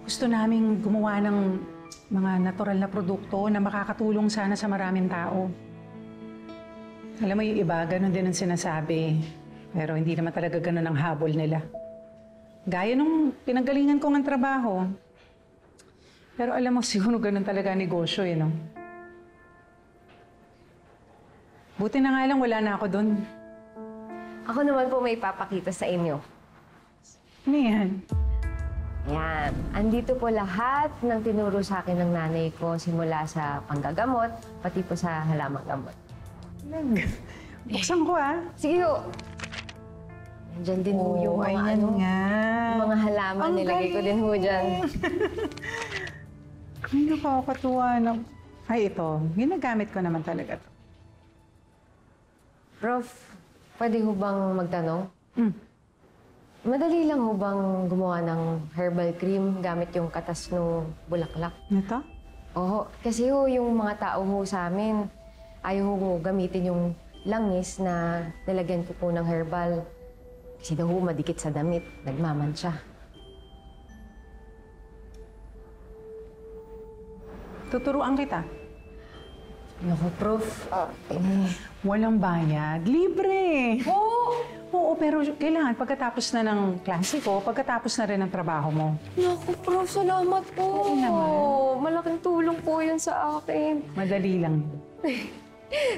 S9: Gusto naming gumawa ng mga natural na produkto na makakatulong sana sa maraming tao. Alam mo yung iba, ganun din ang sinasabi. Pero hindi naman talaga ganun ang habol nila. Gaya nung pinanggalingan ko ng trabaho. Pero alam mo, siguro ganun talaga ang negosyo no? Buti na nga lang wala na ako dun.
S5: Ako naman po may papakita sa inyo.
S9: Ano yan?
S5: Yan. Andito po lahat ng tinuro sa akin ng nanay ko simula sa panggagamot, pati po sa halamang gamot.
S9: Buksan ko
S5: Sige ho. Nandyan din ho yung mga yung mga halaman. Nilagay ko din ho dyan.
S9: Ay, nakakatuwa na. Ay, ito. Ginagamit ko naman talaga to.
S5: Prof, pwede ho bang magtanong? Madali lang ho bang gumawa ng herbal cream gamit yung katas ng bulaklak?
S9: Ito?
S5: Oo. Kasi ho, yung mga tao ho sa amin, ayaw ho gamitin yung langis na nilagyan ko po ng herbal. Kasi daw ho madikit sa damit, nagmamansya.
S9: Tuturuan kita.
S5: Naku, Prof.
S9: Walang bayad. Libre! Oo, pero kailangan pagkatapos na ng klase ko, pagkatapos na rin ng trabaho mo.
S5: Naku, Prof, salamat po.
S9: Oo naman.
S5: Malaking tulong po yun sa akin.
S9: Madali lang.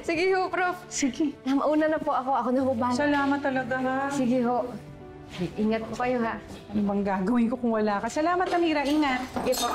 S5: Sige ho, Prof.
S9: Sige.
S5: Mauna na po ako. Ako na ho ba?
S9: Salamat talaga, ha?
S5: Sige ho. Ingat po kayo, ha?
S9: Ano bang gagawin ko kung wala ka? Salamat, Amira. Ingat.
S5: Sige po.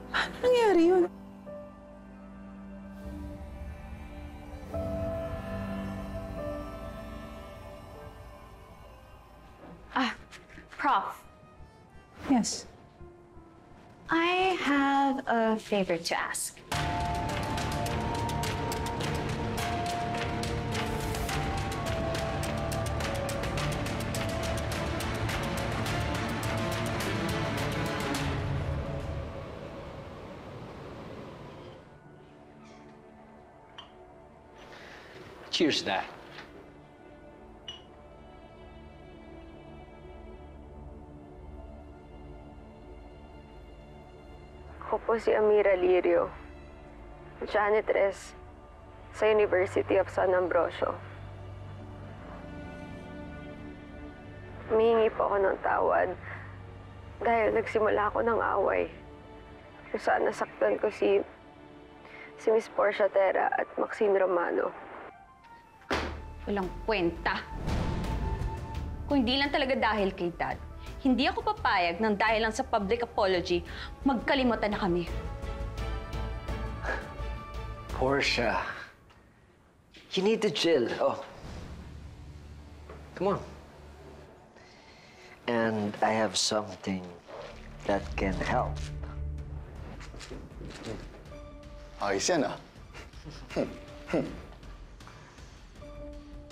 S9: Paano nangyari yun?
S7: Prof.
S9: Yes.
S7: I have a favor to ask.
S22: Cheers, Dad.
S5: Ako po si Amira Lirio, janitress sa University of San Ambrosio. Humihingi po ako ng tawad dahil nagsimula ako ng away kung saan nasaktan ko si Miss Portia Terra at Maxine Romano.
S24: Walang kwenta. Kung hindi lang talaga dahil kay Dad, hindi ako papayag nang dahil lang sa public apology, magkalimutan na kami.
S22: Portia, you need to chill. Oh. Come on. And I have something that can help.
S10: Ayos yan,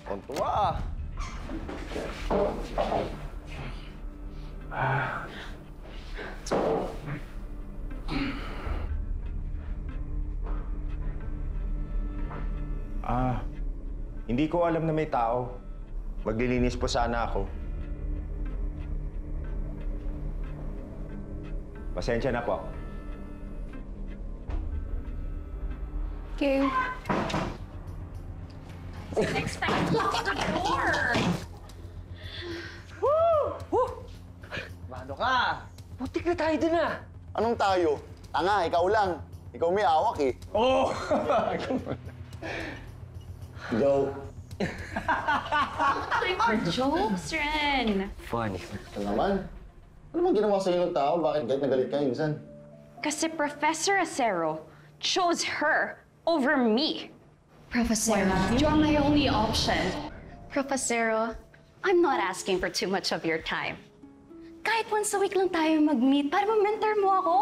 S10: Kontuwa,
S8: Hindi ko alam na may tao. Maglilinis po sana ako. Pasensya na po.
S24: Okay.
S21: Next time, lock the door!
S10: Ano ka? Putik na tayo dun ah. Anong tayo? Tanga, ikaw lang. Ikaw may awak eh.
S8: Oh!
S10: Joke.
S24: Time for jokes, Ren.
S10: Funny. Ito naman. Ano bang ginawa sa'yo ng tao? Bakit galit na galit ka, insan?
S24: Kasi Professor Acero chose her over me.
S7: Professor, you're my only option. Professor, I'm not asking for too much of your time. Kahit once a week lang tayo mag-meet para ma-mentor mo ako.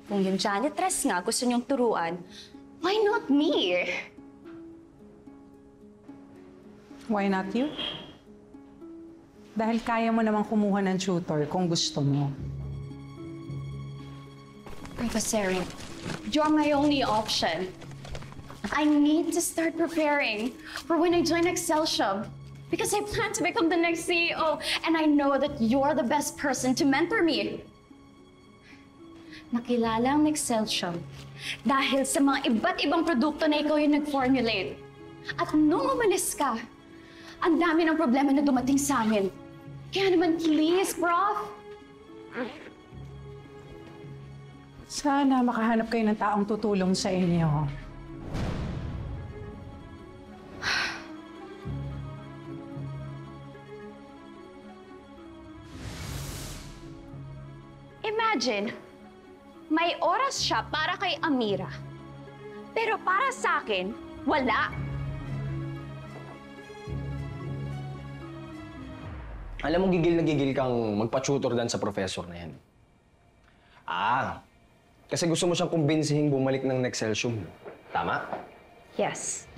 S7: Kung yung janitress nga gusto niyong turuan, why not me?
S9: Why not you? Dahil kaya mo namang kumuha ng tutor kung gusto mo.
S7: Professor, you're my only option. I need to start preparing for when I join Excelsior because I plan to become the next CEO and I know that you're the best person to mentor me. Nakilala ang Excelsior dahil sa mga iba't ibang produkto na ikaw yung nag-formulate. At nung umalis ka, ang dami ng problema na dumating sa amin. Kaya naman, please, Prof.
S9: Sana makahanap kayo ng taong tutulong sa inyo.
S24: Imagine, may oras siya para kay Amira. Pero para sa akin, wala.
S12: Alam mo, gigil na gigil kang magpa-tutor dan sa professor na yan. Kasi gusto mo siyang kumbinsihin bumalik ng Excelsior. Tama?
S24: Yes.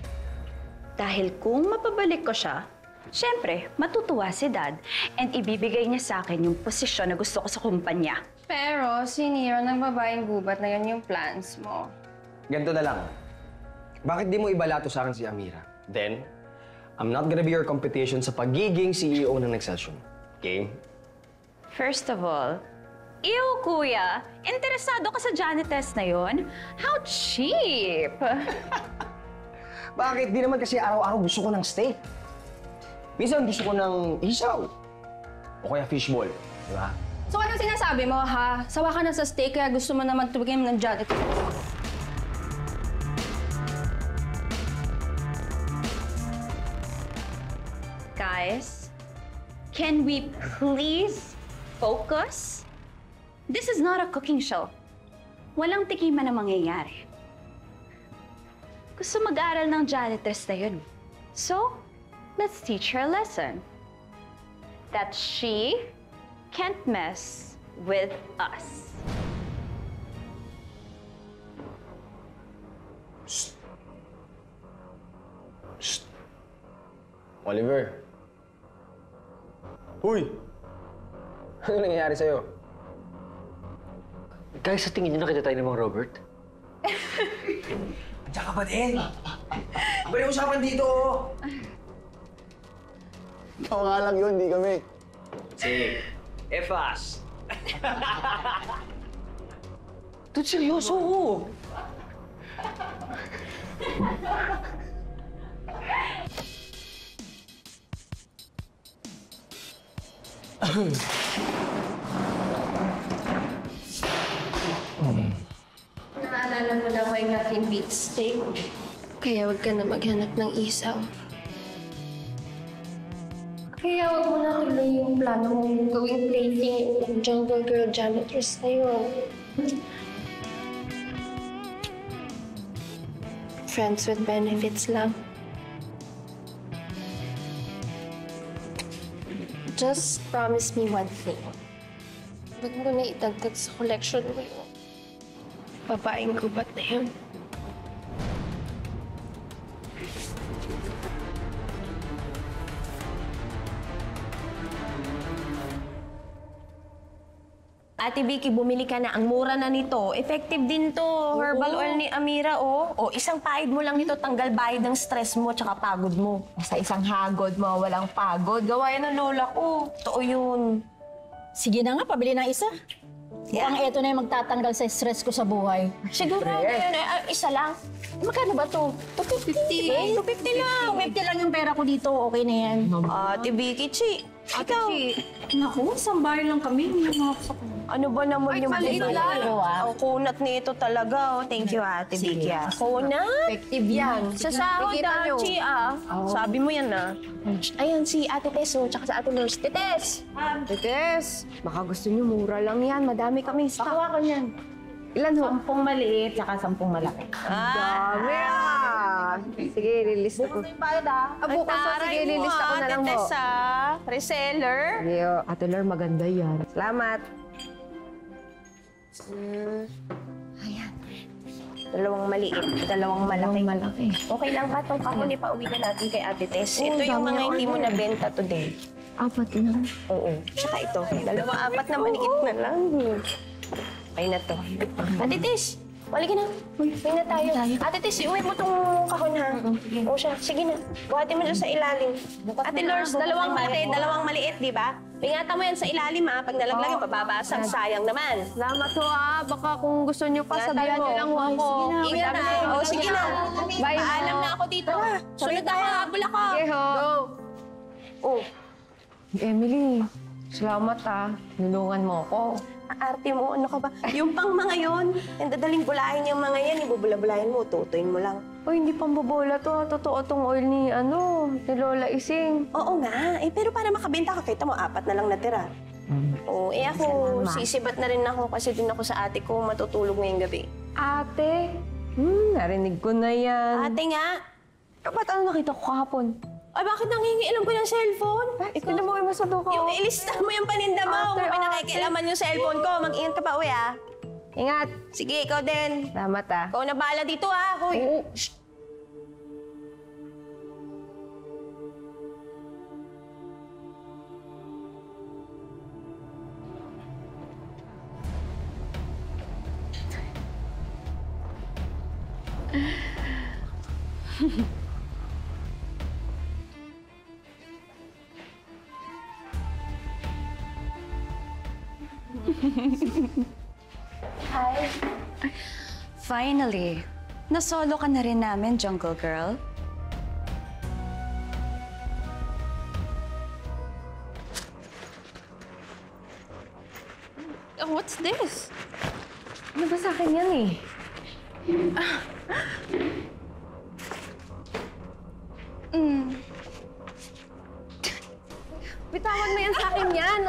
S24: Dahil kung mapabalik ko siya, syempre, matutuwa si Dad and ibibigay niya sa akin yung posisyon na gusto ko sa kumpanya.
S6: Pero sinira ng babaeng gubat na yun yung plans mo.
S12: Ganito na lang. Bakit di mo ibalato sa akin si Amira? Then, I'm not gonna be your competition sa pagiging CEO ng Excelsior. Okay?
S24: First of all, ew, kuya! Interesado ka sa janitress na yon? How cheap!
S12: Bakit? Di naman kasi araw-araw gusto ko ng steak. Minsan gusto ko ng isaw. O kaya fishball. Di ba?
S6: So ano sinasabi mo, ha? Sawa ka na sa steak kaya gusto mo naman tumigim ng janitress.
S24: Guys, can we please focus? This is not a cooking show. Walang tikiman na mangyayari. Gusto mag-aral ng janitress na yun. So, let's teach her a lesson. That she can't mess with us.
S12: Shh. Shh. Oliver. Huy! Ano nangyayari sa'yo?
S22: Guys, sa tingin niyo nakita tayo ni Mang Robert?
S12: Andiyan ka ba din? Bali usapan dito!
S10: Ikaw nga lang yun, di kami.
S12: Si Efas!
S22: Dude, seryoso ko!
S6: Naalala mo na kayo natin beef steak? Kaya huwag ka na maghanap ng isaw. Kaya huwag mo na tuloy yung plano mong gawing plaything ng Jungle Girl janitress na yun. Friends with benefits lang. Just promise me one thing. Huwag mo na itagtag sa collection mo yung babaeng gubat na yun.
S13: Ate Vicky, bumili ka na. Ang mura na nito. Effective din to. Herbal oil ni Amira, oh. O, isang pahid mo lang nito. Tanggal bayad ng stress mo tsaka pagod mo. Sa isang hagod mo, walang pagod. Gawa yan ng lola ko. Totoo yun.
S17: Sige na nga, pabili ng isa. Mukhang eto na yung magtatanggal sa stress ko sa buhay.
S13: Sigurado yun. Isa lang. Magkano ba to? 250. 250 lang.
S17: 250 lang yung pera ko dito. Okay na yan.
S13: Ate Vicky, Chi. Ikaw.
S17: Naku, isang bahay lang kami. Hindi na ako sa
S13: Ano ba naman yung
S17: maliit lang.
S13: Ang kunat nito talaga. Oh. Thank you, Ate Vicky. Kunat?
S5: Effective yan.
S13: Sa sahod, Chi, Sabi mo yan, Ayan, si Ate Tess, tsaka sa Ate Nurse. Tetes!
S5: Tetes, baka gusto niyo mura lang yan. Madami kami.
S17: Pakuha ko niyan.
S5: Ilan ho?
S17: 10 maliit, tsaka 10 malaki.
S5: Dami Sige, release na ko. Bukas sige, release ako na lang ho.
S13: Tetes, reseller.
S5: Sige, Ate Lor, maganda yan. Salamat.
S13: Ayan. Dalawang maliit, dalawang malaki. Okay lang ba itong kahon? Ipauwi na natin kay Ate Tess. Ito yung mga hindi mo nabenta today.
S5: 4 na?
S13: Oo. Tsaka ito. 2-4 na maliit na lang. Okay na to. Ate Tess, Halika na. Uwi na tayo. Ate Tess, iuwi mo tong kahon ha. O siya, sige na. Buhatin mo dyan sa ilalim. Ate Lors, dalawang malaki, dalawang maliit, di ba? Ingatan mo yan sa ilalim ha. Pag nalaglag yung pababasag, sayang naman.
S5: Salamat ho Baka kung gusto niyo pa, sabihan niyo lang ho ako.
S13: Ingat na. O sige na.
S5: Bye.
S13: Paalam na ako dito. Sunod na ha. Habol ako.
S5: Okay ho. Go. Oh. Emily, salamat Nulungan mo ako.
S13: Arte mo, ano ka ba? Yung pang mga yon, yung dadaling bulahin yung mga yan, ibubula-bulahin mo, tutuin mo lang.
S5: Oh, hindi pang bobola to. Totoo tong oil ni Lola Ising.
S13: Oo nga, pero para makabenta ka, kita mo, 4 na lang natira. Oo, ako, sisibat na rin ako kasi din ako sa ate ko matutulog ngayong gabi.
S5: Ate? Narinig ko na yan.
S13: Ate nga.
S5: Ba't nakita ko kahapon?
S13: Ay, bakit nangingialam ko ng cellphone?
S5: Ikaw mo yung masado ko.
S13: Yung ilista mo yung paninda mo. Kung may nakikialaman yung cellphone ko, mag-ingat ka pa, uwi
S5: Ingat.
S13: Sige, ikaw din.
S5: Salamat
S13: Ikaw na bahala dito Hoy.
S24: Hi. Finally, nasolo ka na rin namin, Jungle Girl.
S5: Oh, what's this? Ano ba sa akin yan Bitawan mo yan sa akin yan.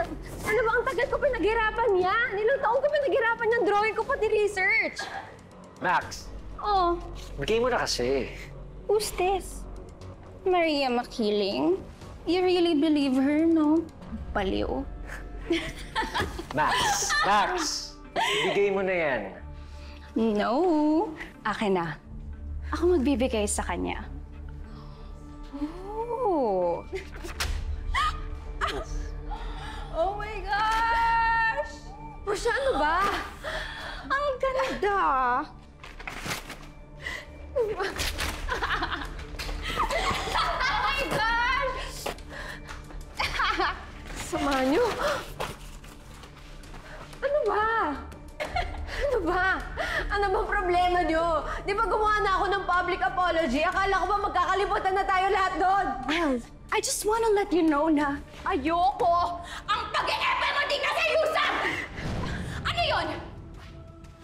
S5: Ano ba ang tagal ko pinaghirapan yan? Ilang taon ko pinaghirapan yung drawing ko pati research.
S22: Max,
S24: Oh,
S22: bigay mo na kasi.
S24: who's this? Maria Makiling? You really believe her, no? Baliw.
S22: Max, bigay mo na yan.
S24: No. Akin na. Ako magbibigay sa kanya. Oh.
S5: Oh my gosh! Portia, ano ba? Ang ganda! Oh my gosh! Samahan niyo. Ano ba? Ano ba problema niyo? Di ba gumawa na ako ng public apology? Akala ko ba magkakalimutan na tayo lahat doon?
S24: Well, I just wanna let you know na ayoko ang pag-e-epal mo di kasi Yusap! Ano yun?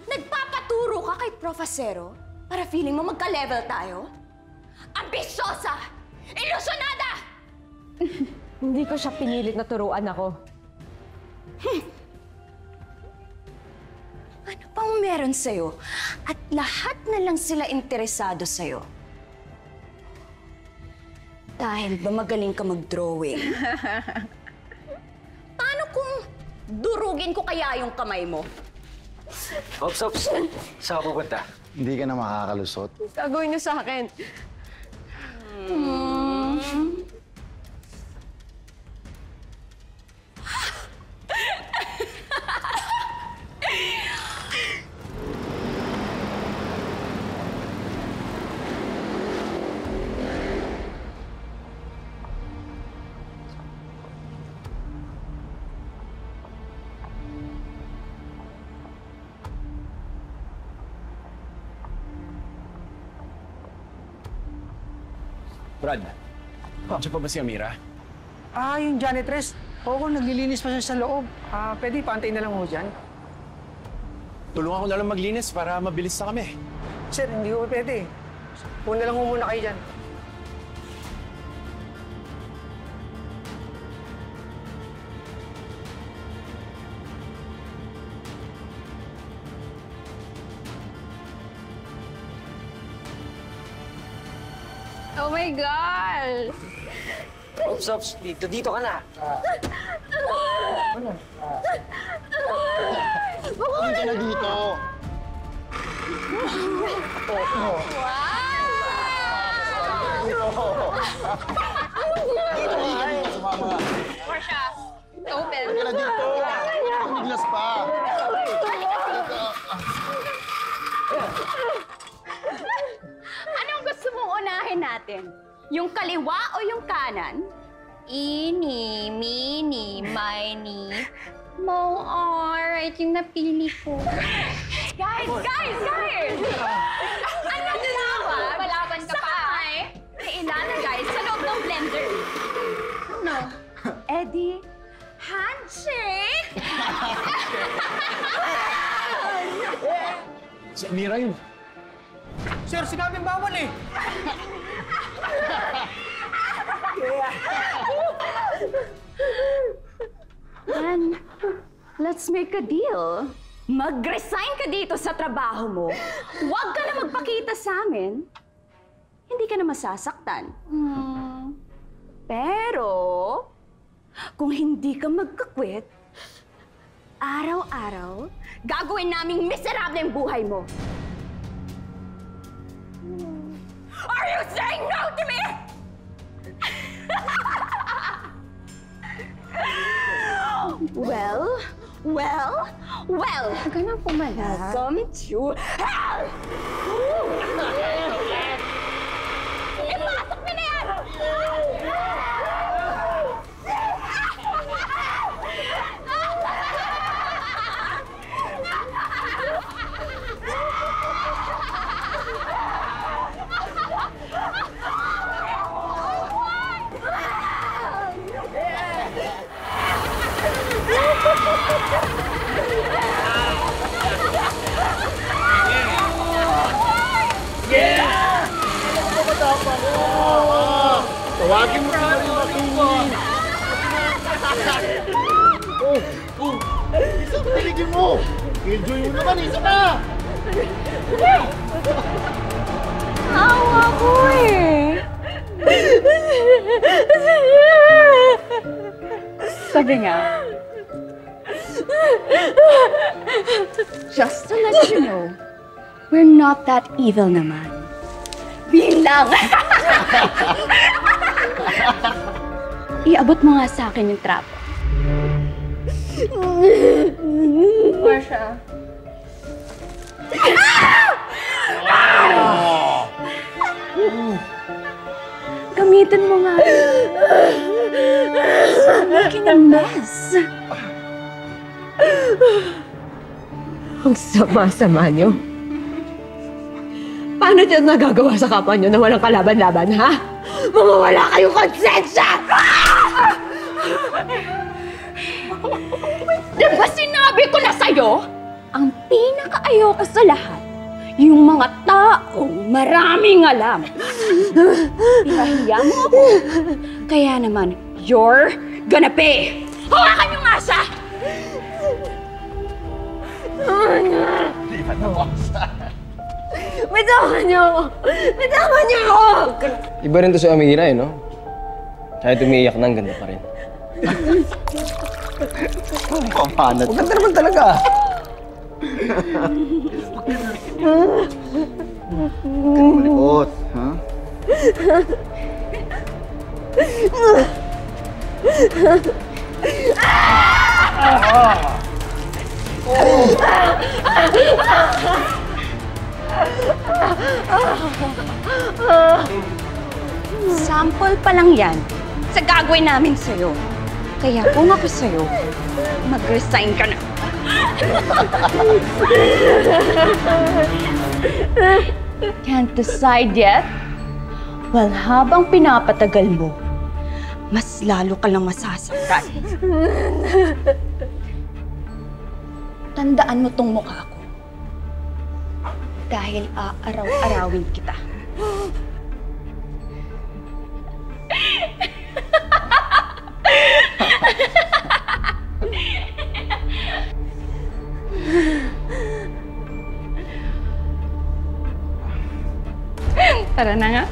S24: Nagpapaturo ka kay Profesero para feeling mo magka-level tayo? Ambisyosa! Ilusyonada!
S5: Hindi ko siya pinilit na turuan ako.
S24: Ano pang meron sa'yo? At lahat na lang sila interesado sa'yo. Dahil ba magaling ka mag-drawing? Paano kung durugin ko kaya yung kamay mo?
S22: Ops. Saan ka pupunta?
S10: Hindi ka na makakalusot.
S5: Gagawin niyo sa akin.
S1: Brad, nandiyan pa ba si Amira?
S16: Yung janitress. Oo, naglilinis pa siya sa loob. Pwede paantay na lang ho dyan.
S1: Tulungan ko na lang maglinis para mabilis na kami.
S16: Sir, hindi ko pwede. Una lang ho muna kayo dyan.
S24: Oh my God!
S16: Ops, dito ka na.
S10: Dito na dito.
S24: Marsha, open.
S10: Dito na dito. Tumiglas pa.
S24: Anong gusto mong unahin natin? Yung kaliwa o yung kanan? Eeny, meeny, miny, mo. Alright, yung napili ko. Guys! Ano tawa? Malaban ka pa. May ilalagay sa loob ng blender. Ano? Eddie, handshake!
S1: Si Amira yun.
S16: Sir, sinabing bawal eh.
S24: Then, let's make a deal. Mag-resign ka dito sa trabaho mo. Huwag ka na magpakita sa amin. Hindi ka na masasaktan. Pero, kung hindi ka magkakwit, araw-araw, gagawin naming miserable ang buhay mo. Are you saying no to me? Well. Huwag ka na pumalag. Welcome to hell! Ipasok mo na yan!
S10: Tawagin mo na rin matulog. Isa piligin mo. Killjoy mo naman, isa pa.
S24: Awa ko eh. Sabi nga, just to let you know, we're not that evil naman. Bilang! Iabot mo nga sa akin yung trapo. Marsha. Gamitin mo nga. Making a mess.
S13: Ang sama-sama niyo. Paano niyo nagagawa sa kapwa niyo na walang kalaban-laban, ha? Mga wala kayong konsensya!
S24: Diba sinabi ko na sa'yo? Ang pinaka-ayoko sa lahat, yung mga taong maraming alam. Pinahiya mo ako. Kaya naman, you're gonna pay! Hawakan niyo nga siya!
S10: Di ba nawasa?
S13: Bitawan niyo ako! Bitawan niyo ako!
S12: Iba rin to si Amira, no? Kahit umiiyak na, ang ganda pa rin.
S10: Pamanat.
S12: Ang ganda naman talaga.
S10: Malikot, ha?
S24: Sample pa lang yan sa gagawin namin sa'yo. Kaya kung ako sa'yo, mag-resign ka na. Can't decide yet? Well, habang pinapatagal mo, mas lalo ka lang masasaktan. Tandaan mo tong mukha ko. Dahil aaraw-arawin kita. Tara na nga.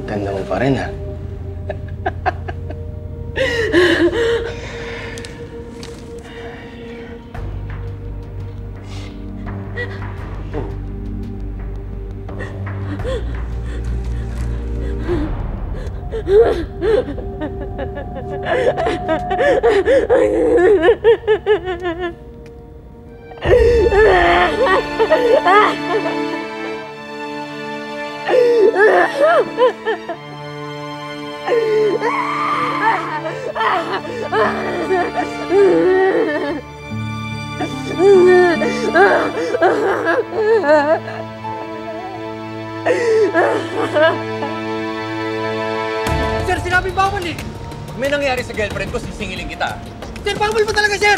S12: Ganda mo pa rin, ha?
S1: Sir, sinabi bawal eh! Pag may nangyari sa girlfriend ko, sisingilin kita. Sir, bawal mo talaga, sir!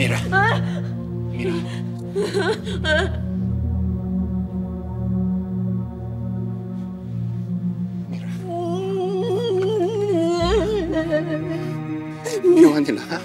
S1: Mira. Mira. Ginawa nila, ha?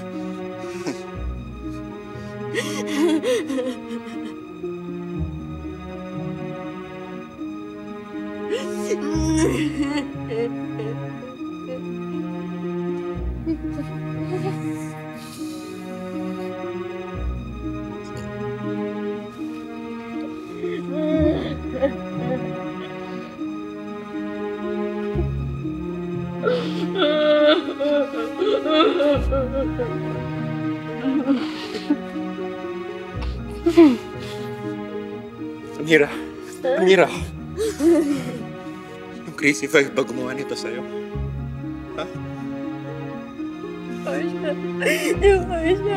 S1: Amira. Amira. Yung Crazy Five ba gumawa nito sa'yo? Ha?
S24: Yung Marsha.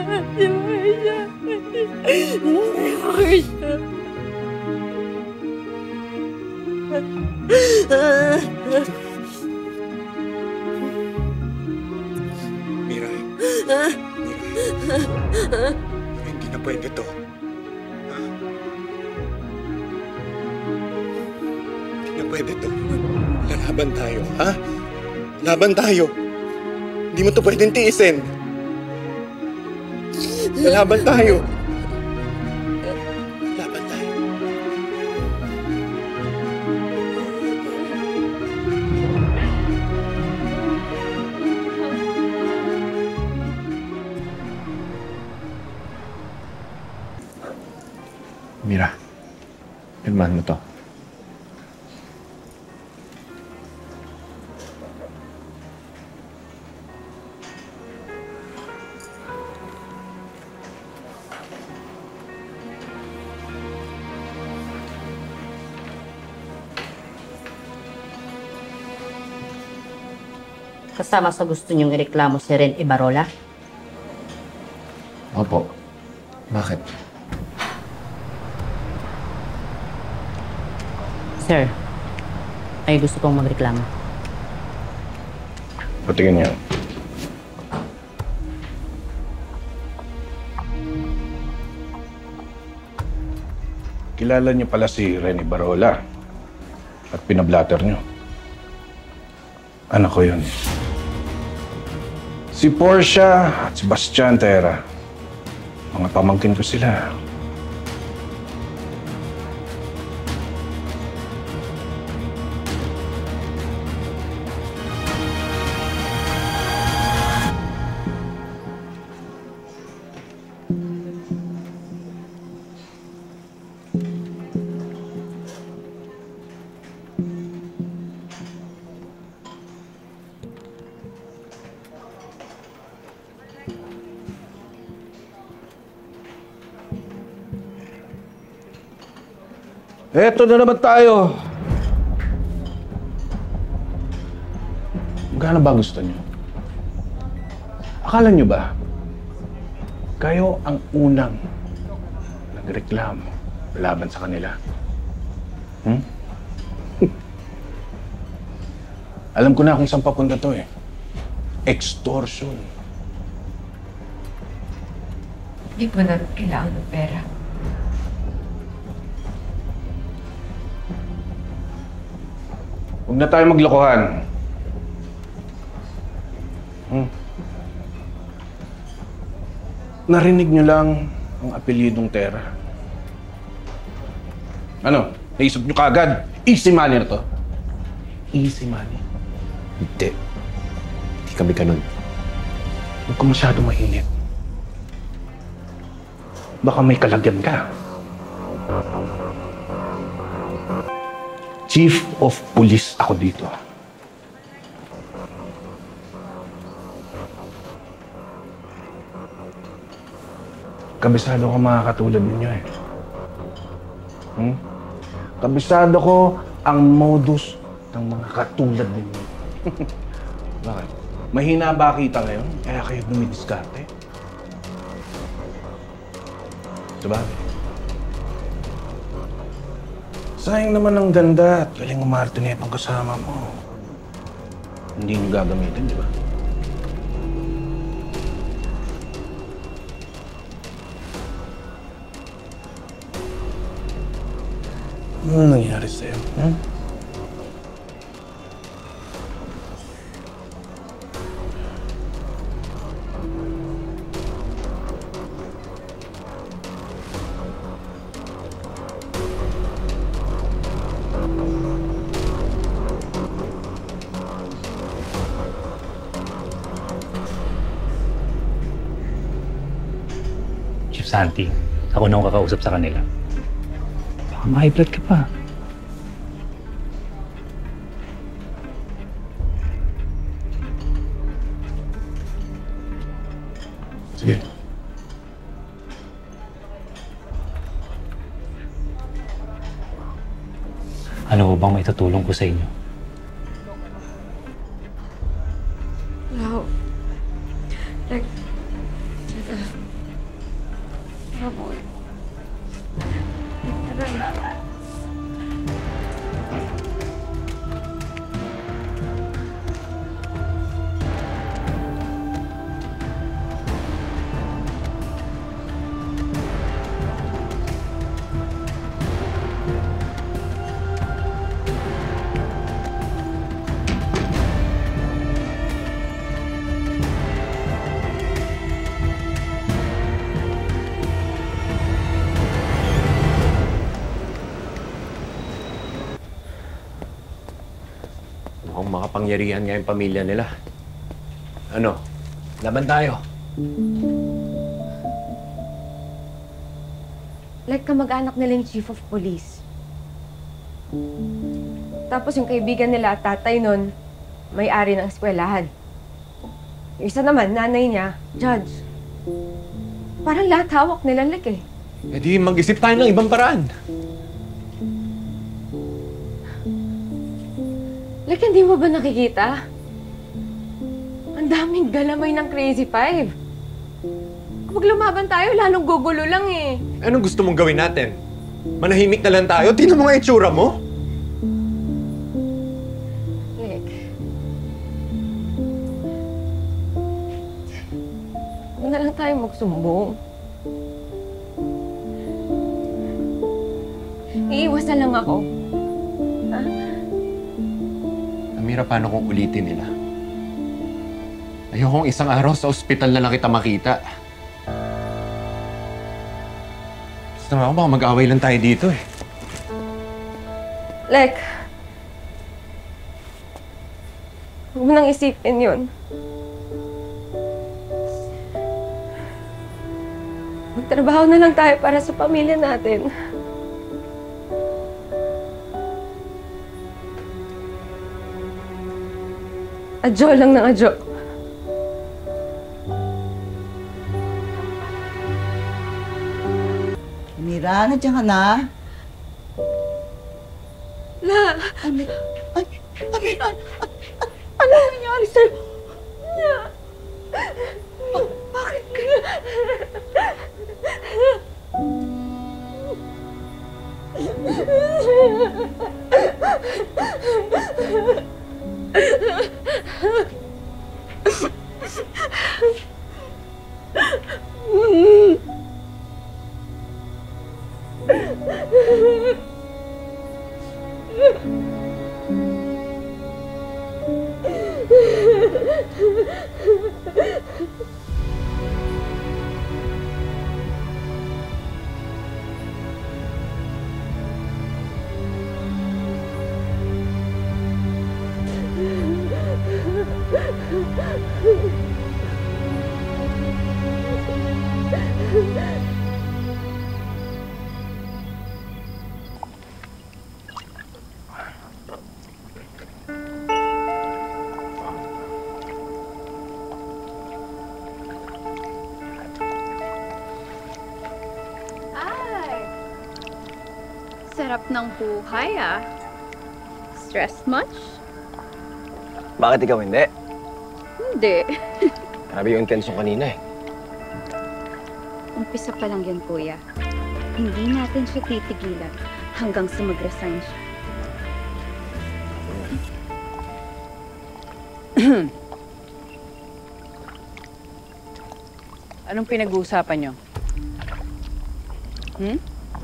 S10: Mira. Hindi na pwede to. Hindi na pwede to. Lalaban tayo, ha? Laban tayo. Hindi mo to pwedeng tiisin. Lalaban tayo. Laban tayo. Mira, pirmahan mo to.
S18: Kasama sa gusto niyong ireklamo si Ren Ibarola?
S10: Opo. Bakit?
S18: Sir, ay gusto kong magreklamo.
S10: Patingin niya.
S19: Kilala niyo pala si Ren Ibarola at pinablatter niyo. Anak ko yun. Si Portia at si Bastian Terra. Mga pamangkin ko sila. Eto na naman tayo. Magkano ba gusto niyo? Akala niyo ba, kayo ang unang nagreklamo laban sa kanila? Alam ko na kung saan papunta to eh. Extortion.
S5: Hindi ko na kailangan ng pera.
S19: Huwag na tayo maglokohan. Narinig niyo lang ang apelyidong Terra. Ano? Naisip niyo kaagad? Easy money na to. Easy money.
S10: Hindi. Hindi kami ganun.
S19: Huwag ka masyado mainit. Baka may kalagyan ka. Chief of Police ako dito. Kabisado ko mga katulad ninyo eh. Kabisado ko ang modus ng mga katulad ninyo. Bakit? Mahina ba kita ngayon? Kaya kayo dumidiskarte? Sabagay. Sayang naman ang ganda at galing umarte na itong kasama mo. Hindi nyo gagamitin, di ba? Ano nangyari sa'yo?
S20: Chief Santi, ako na ang kakausap sa kanila. Baka ma-high blood ka pa.
S19: Sige.
S20: Ano bang may tutulong ko sa inyo?
S5: No. Like, boy.
S1: makapangyarihan nga yung pamilya nila. Ano? Laban tayo.
S5: Like kamag-anak nila yung chief of police. Tapos yung kaibigan nila at tatay nun, may-ari ng eskwelahan. Yung isa naman, nanay niya, judge. Parang lahat hawak nila like eh.
S1: E di mag-isip tayo ng ibang paraan.
S5: Like, hindi mo ba nakikita? Ang daming galamay ng Crazy Five. Kapag lumaban tayo, lalong gugulo lang eh.
S1: Anong gusto mong gawin natin? Manahimik na lang tayo? Tingnan mo nga itsura mo.
S5: Like, huwag na lang tayo magsumbong. Iiwas na lang ako. Ha?
S1: Amira, paano kung ulitin nila? Ayokong isang araw sa ospital na lang kita makita. Gusto nga ako, baka mag-away lang tayo dito eh.
S5: Lek, huwag mo nang isipin yun. Magtrabaho na lang tayo para sa pamilya natin. Adyo lang ng adyo.
S4: Mira, nandiyan ka na?
S5: La!
S4: Amira, ano nangyari sa'yo? La! Bakit ka?
S24: Sarap ng buhay, ah. Stress much?
S12: Bakit ikaw hindi?
S24: Hindi.
S12: Grabe yung intensyon kanina eh.
S24: Umpisa pa lang yan, kuya. Hindi natin siya titigilan hanggang sa mag-resign siya.
S11: Anong pinag-uusapan niyo?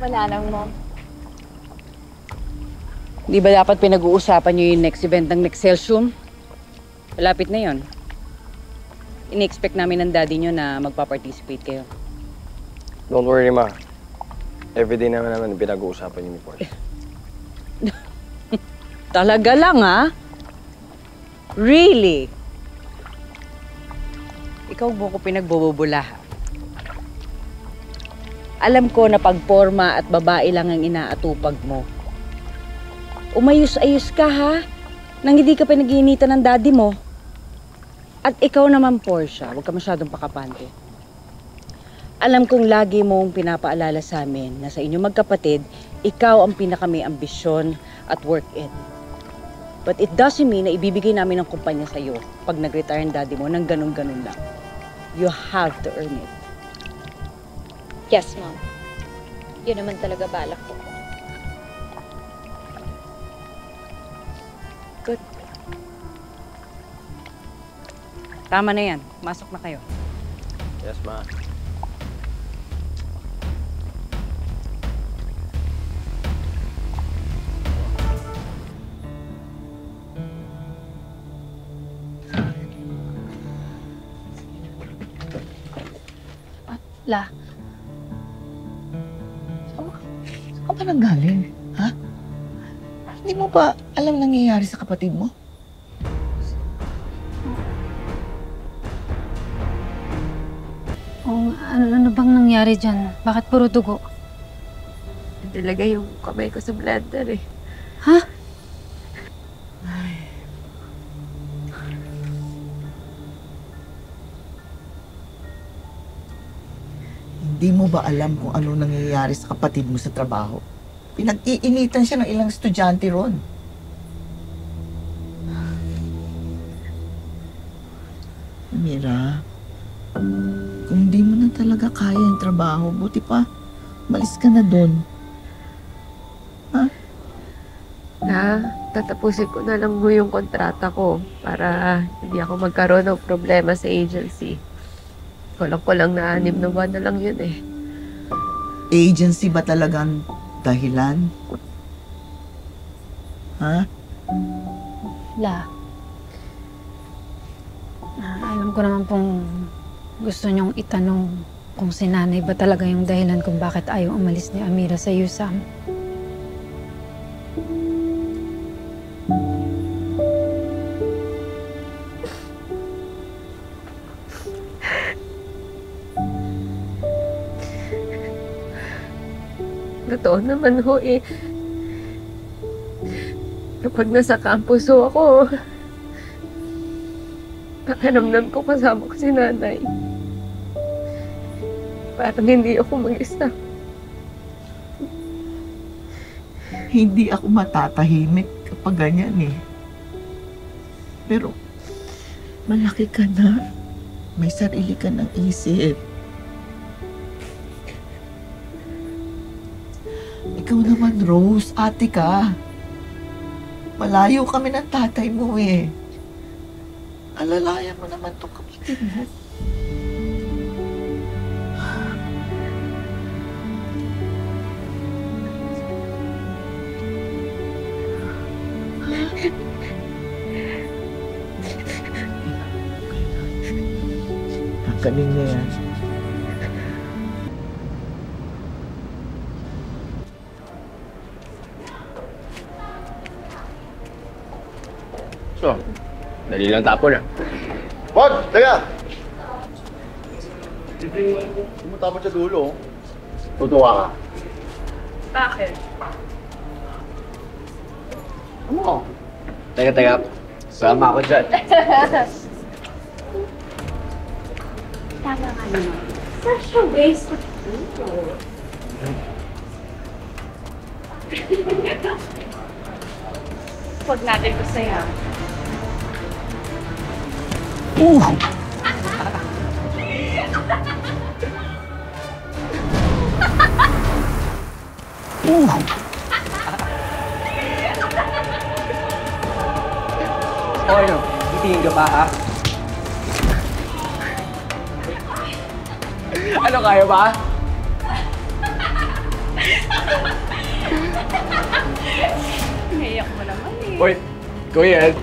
S24: Wala lang, Mom.
S11: Di ba dapat pinag-uusapan niyo yung next event ng Nexcelsium? Malapit na yon. Ini-expect namin ng daddy niyo na magpa-participate kayo.
S12: Don't worry, Ma. Everyday naman pinag-uusapan niyo ni Porsche.
S11: Talaga lang, ha? Really? Ikaw mo ko pinagbububulahan. Alam ko na pagporma at babae lang ang inaatupag mo. Umayos-ayos ka, ha? Nang hindi ka pinag-iinitan ng daddy mo. At ikaw naman, Portia, huwag ka masyadong pakapante. Alam kong lagi mong pinapaalala sa amin na sa inyong magkapatid, ikaw ang pinakamay ambisyon at work ethic. But it doesn't mean na ibibigay namin ang kumpanya sa'yo pag nag-retire ang daddy mo ng ganun-ganun lang. You have to earn it.
S24: Yes, Mom. Yun naman talaga balak ko.
S11: Good. Tama na yan. Masok na kayo.
S12: Yes, Ma.
S4: La. Saan ka ba nanggaling? Ha? Hindi mo ba alam nangyayari sa kapatid mo?
S3: Ano bang nangyari dyan? Bakit puro dugo?
S13: Nilagay yung kamay ko sa blender eh.
S3: Ha?
S4: Hindi mo ba alam kung ano nangyayari sa kapatid mo sa trabaho? Pinag-iinitan siya ng ilang estudyante ron. Mira, kung di mo na talaga kaya yung trabaho, buti pa, malis ka na doon. Ha?
S13: Tatapusin ko na lang mo yung kontrata ko para hindi ako magkaroon ng problema sa agency. Kulang na 6 na buwan na lang yun eh.
S4: Agency ba talagang dahilan? Ha?
S3: La. Alam ko naman pong gusto niyong itanong kung si nanay ba talaga yung dahilan kung bakit ayaw umalis ni Amira sa USAM.
S13: Totoo naman ho eh. Kapag nasa campus ho ako, pakiramdam ko kasama ko si nanay. Parang hindi ako mag-isa.
S4: Hindi ako matatahimik kapag ganyan eh. Pero, malaki ka na. May sarili ka ng isip. Ikaw naman, Rose, ate ka. Malayo kami ng tatay mo eh. Alalayan mo naman itong kapatid mo. Galing na yan.
S12: So, dali lang tapon ah.
S2: Wag! Teka! Tumutapon sa dulo. Tutuwa ka.
S13: Bakit?
S12: Ano? Teka. Sama ako dyan.
S24: Tama nga naman. Such a waste of food. Huwag natin ito sa'yo.
S12: O ano, titingin ka pa ha? Ano, kaya ba?
S24: Naiyak mo naman eh.
S12: Uy, ikaw yan.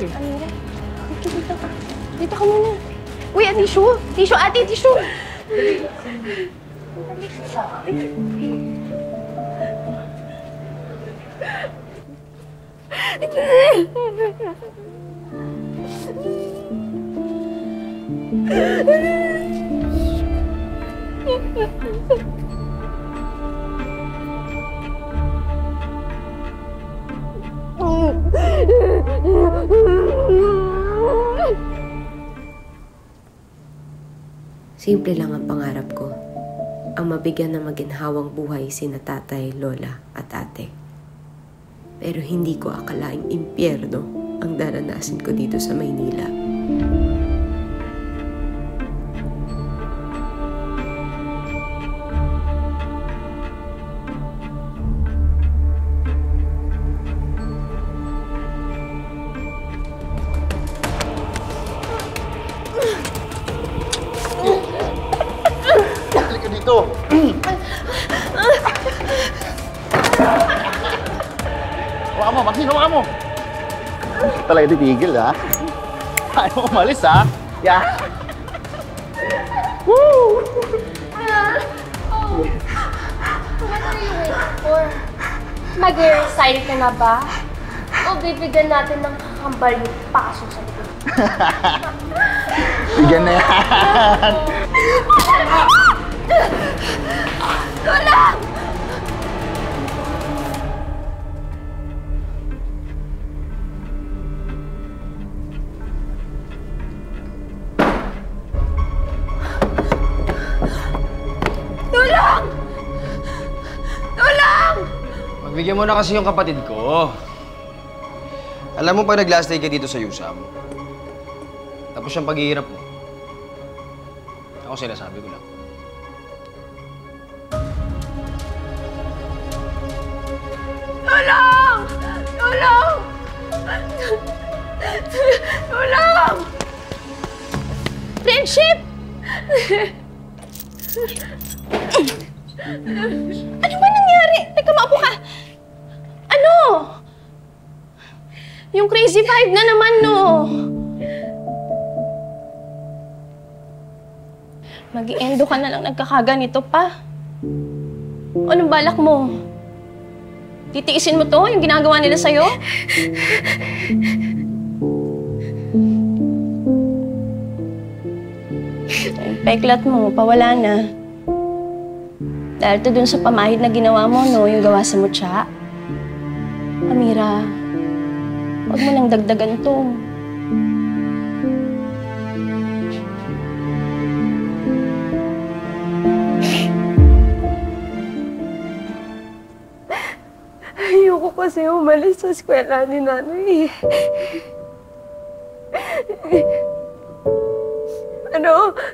S13: Amira, dito ka. Dito ka muna. Uy, tissue! Tissue, ate, tissue!
S14: Simple lang ang pangarap ko. Ang mabigyan ng maginhawang buhay sina tatay, lola at ate. Pero hindi ko akalaing impyerno ang daranasin ko dito sa Maynila.
S2: Halika dito! Hawakan mo, Maxine, hawakan mo! Hindi talaga titigil, ha? Ayaw mo umalis, ha? Yeah!
S6: Woo! What are you waiting for? Mag-resign ka na ba? O bibigyan natin ng kakambal yung paso sa likod?
S2: Bigyan na yan.
S24: Tulong! Tulong! Tulong!
S12: Magbigyan mo na kasi yung kapatid ko. Alam mo pag nag-last day ka dito sa USAM, tapos yung paghihirap mo, ako sinasabi ko lang.
S24: Tulong! Tulong! Tulong! Friendship! Ano ba nangyari? Teka, maupo ka. Ano? Yung crazy vibe na naman, no? Mag-i-endo ka na lang nagkakaganito pa. Anong balak mo? Titiisin mo to, yung ginagawa nila sa'yo? Yung peklat mo, pawala na. Dahil to dun sa pamahid na ginawa mo, no, yung gawa sa mutya. Amira, huwag mo nang dagdagan to. Ayoko kasi umalis sa eskwela ni nanay.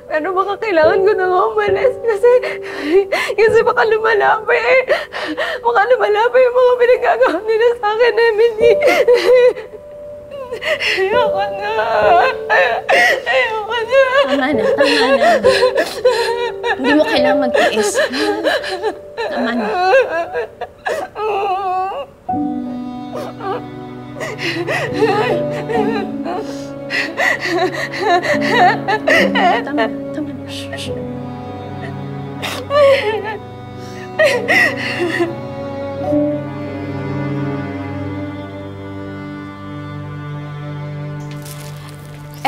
S24: Ano baka kailangan ko na nga umalis kasi baka lumalapay baka lumalapay yung mga pinagagawa nila sa akin, Emily. Ayoko na. Ayoko na. Tama na. Hindi mo kailangan magtiis. Tama na. Tama. Shh.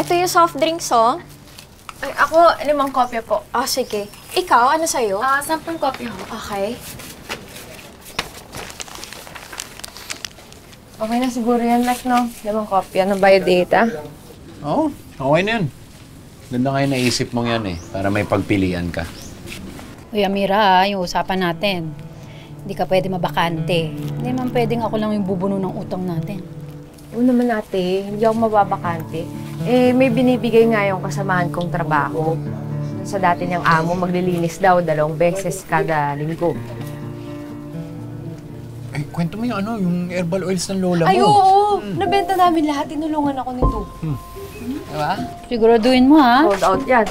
S6: Ito yung soft drinks, oh.
S13: Ay, ako, 5 kopya po.
S6: Ah, sige. Ikaw, ano sa'yo?
S13: 10 kopya ho.
S6: Okay.
S5: Okay na siguro yan, Mac, no? 5 kopya ng biodata.
S1: Oo, okay na yan. Ganda nga yung naisip mong yan eh, para may pagpilian ka.
S3: Uy, Amira, yung usapan natin. Hindi ka pwede mabakante. Hindi man pwedeng ako lang yung bubuno ng utang natin.
S5: Oo naman ate, hindi ako mababakante. Eh, may binibigay nga yung kasamahan kong trabaho. Sa dati niyang amo, maglilinis daw 2 beses kada linggo.
S1: Ay, kwento mo yung herbal oils ng lola mo.
S6: Ay, oo. Nabenta namin lahat. Tinulungan ako nito.
S3: Diba? Siguraduhin mo, ha?
S5: Sold out yan.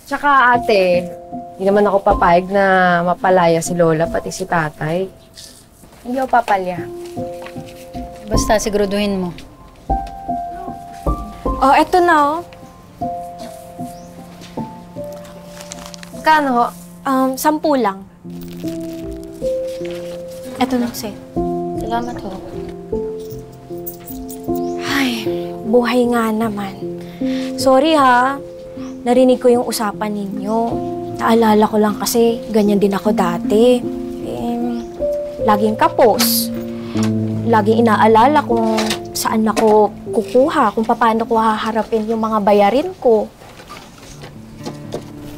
S5: Tsaka ate, hindi naman ako papayag na mapalaya si lola, pati si tatay. Hindi ako papalya.
S3: Basta, siguraduhin mo.
S6: Oh, eto na, oh.
S5: Kano?
S6: 10 lang. Eto na kasi.
S3: Salamat ho.
S6: Ay, buhay nga naman. Sorry ha. Narinig ko yung usapan ninyo. Naalala ko lang kasi ganyan din ako dati. Laging kapos. Laging inaalala kung saan ako kukuha, kung paano ko haharapin yung mga bayarin ko.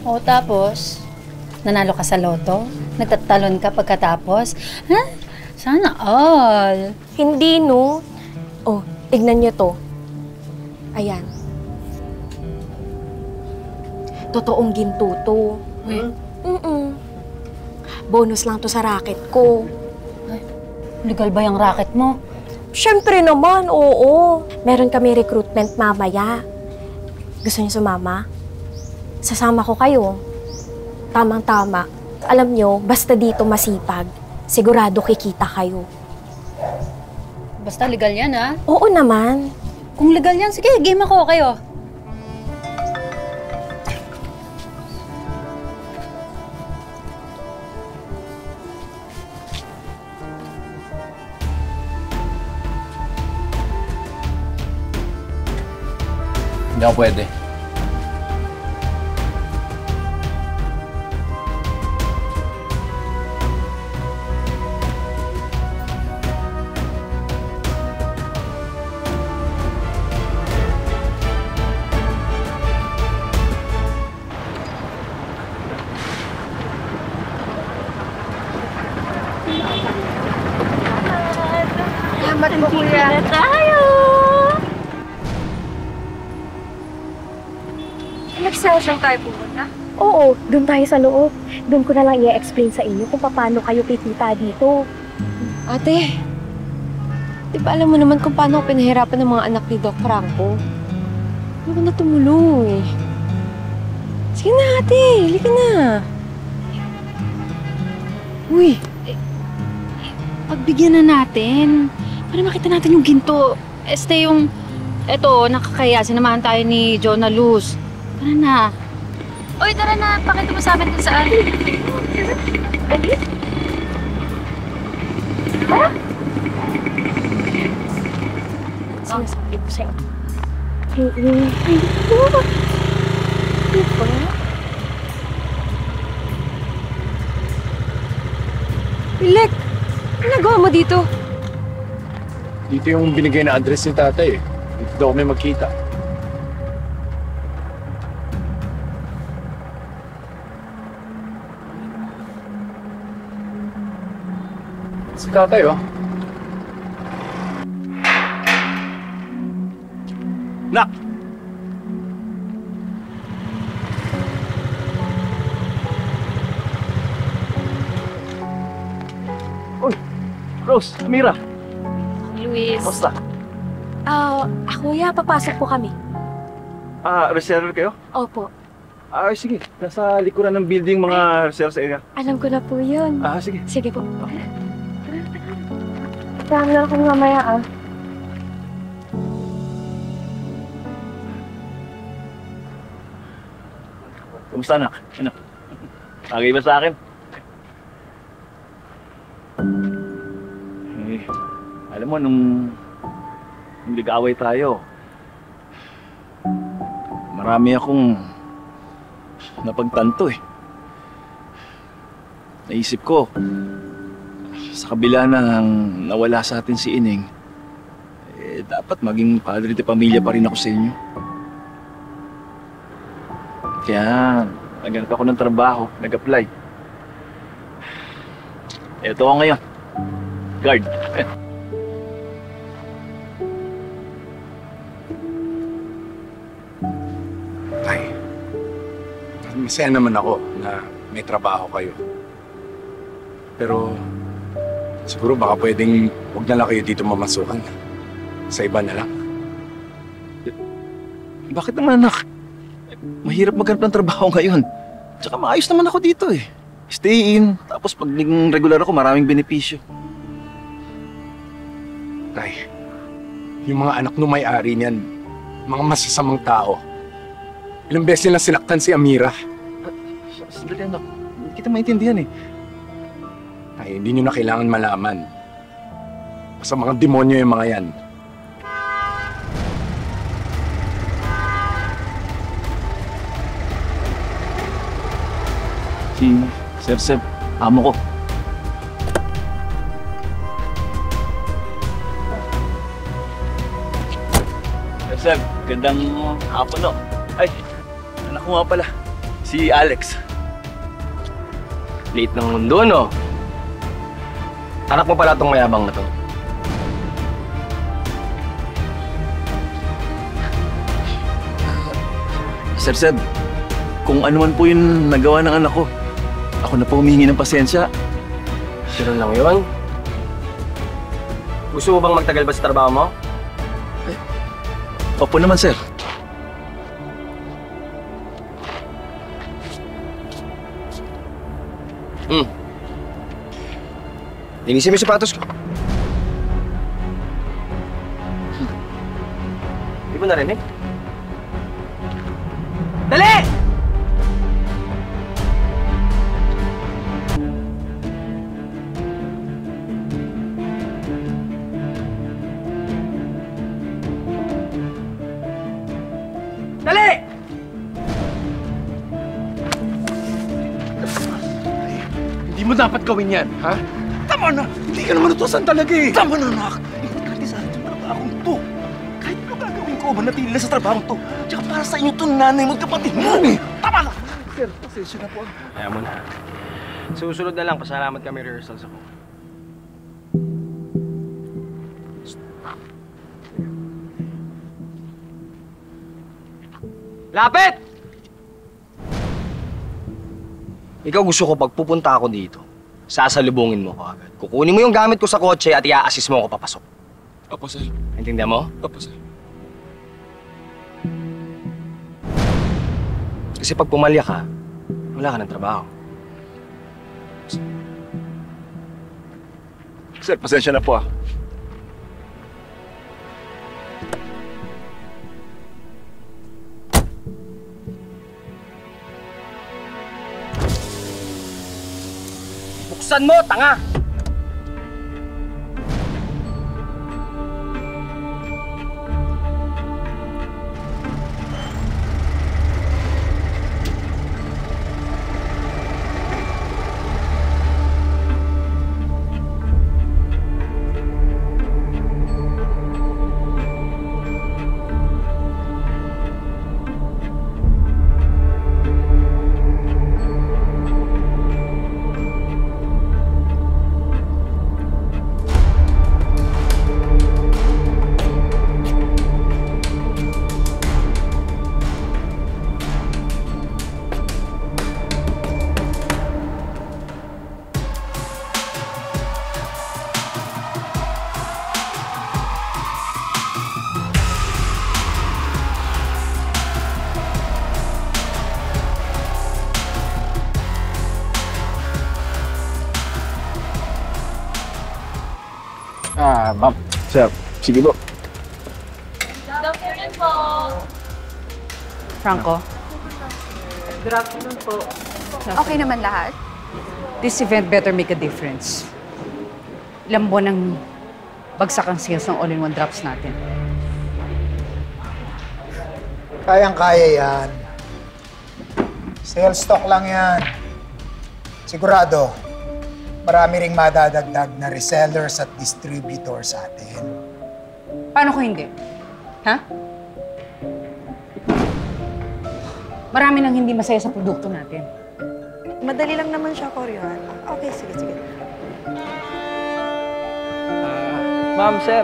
S3: O tapos, nanalo ka sa loto? Nagtatalon ka pagkatapos? Ha? Sana all.
S6: Hindi, no? Oh, tignan nyo to. Ayan. Totoong ginto to. Bonus lang to sa racket ko.
S3: Ay, legal ba yung racket mo?
S6: Siyempre naman, oo. Meron kami recruitment mamaya. Gusto niyo sumama? Sasama ko kayo. Tamang-tama. Alam nyo, basta dito masipag, sigurado kikita kayo.
S3: Basta legal yan, ha?
S6: Oo naman.
S3: Kung legal yan, sige, game ako kayo.
S1: Hindi ako pwede.
S6: Salamat po, kuya.
S24: Na tayo!
S6: Nag-session tayo pumunta? Oo, doon tayo sa loob. Doon ko na lang i-explain sa inyo kung paano kayo kikita dito.
S5: Ate, di ba alam mo naman kung paano ako pinahirapan ng mga anak ni Doc Franco? Hindi ko na tumulong eh. Sige na ate, halika na.
S3: Uy, pagbigyan na natin. Para makita natin yung ginto. Eto, nakakaya. Sinamahan tayo ni Jonah Luz. Tara na. Uy, tara na. Pakita mo sa amin kung saan.
S6: Dali. Tara. Sinasabi ko sa'yo.
S5: Pilek, ano nagawa mo dito?
S1: Dito yung binigay na address ni tatay eh. Dito daw kami magkita. Si tatay oh. Nak!
S2: Uy! Rose, Mira!
S6: Luis.
S2: Basta.
S6: Kuya, papasok po kami.
S2: Reserver kayo?
S6: Opo.
S2: Sige. Nasa likuran ng building mga reserve sa area.
S6: Alam ko na po yun.
S2: Sige.
S6: Sige po. Kasama na kami mamaya
S2: Kumusta anak? Ano? Bagay ba sa akin? Alam mo, nung nag-away tayo, marami akong napagtanto eh. Naisip ko, sa kabila ng nawala sa atin si Ineng, dapat maging padre de pamilya pa rin ako sa inyo. Kaya, naghanap ako ng trabaho, nag-apply. Eto ako ngayon, guard.
S1: Ay, masaya naman ako na may trabaho kayo. Pero siguro baka pwedeng huwag na lang kayo dito mamasukan. Sa iba na lang.
S2: Bakit naman anak? Mahirap maghanap ng trabaho ngayon. Tsaka maayos naman ako dito eh. Stay in, tapos pag naging regular ako, maraming benepisyo.
S1: Tay, yung mga anak nung may-ari niyan, mga masasamang tao. Ilang beses nilang sinaktan si Amira.
S2: Sandali anak, hindi kita maintindihan eh.
S1: Ay, hindi nyo na kailangan malaman. Basta mga demonyo yung mga yan.
S2: Si Sir Seb, amo ko. Sir Seb, gandang hapon no. Ay, anak ko nga pala. Si Alex.
S12: Late ng mundo, no? Anak mo pala itong mayabang na to.
S2: Sir Seb, kung ano man po yung nagawa ng anak ko, ako na po humingi ng pasensya.
S12: Sino lang yun? Gusto mo bang magtagal ba sa trabaho mo?
S2: Opo naman, sir.
S12: Linisin mo yung sapatos ko. Di mo narinig? Dali! Dali!
S1: Hindi mo dapat gawin yan, ha? Tama na! Hindi ka naman utusan talaga eh! Tama na, anak! Importante sa akin yung trabahong to. Kahit ano gagawin ko, manatili na sa trabahong to. Tsaka para sa inyo to, nanay mo at kapatid mo! Tama na! Sir, pasensya na po.
S12: Kaya mo na. Susunod na lang, pasalamat kami rehearsals ako. Lapit! Ikaw gusto ko pag pupunta ako dito, sasalubungin mo ko agad. Kukunin mo yung gamit ko sa kotse at i-a-assist mo ako papasok.
S10: Opo, sir.
S12: Naintindihan mo?
S10: Opo, sir.
S12: Kasi pag pumalya ka, wala ka ng trabaho.
S2: Sir, pasensya na po ah.
S12: Buksan mo, tanga!
S2: Ma'am. Sir, sige po.
S9: Franco,
S8: Good afternoon po.
S9: okay naman lahat? This event better make a difference. Ilang buwan ang bagsak ang sales ng all-in-one drops natin.
S15: Kayang-kaya yan. Sales stock lang yan. Sigurado, marami ring madadagdag na resellers at distributors sa atin.
S9: Paano ko hindi? Ha? Marami nang hindi masaya sa produkto natin.
S8: Madali lang naman siya, Koryohan. Okay, sige.
S21: Ma'am, sir,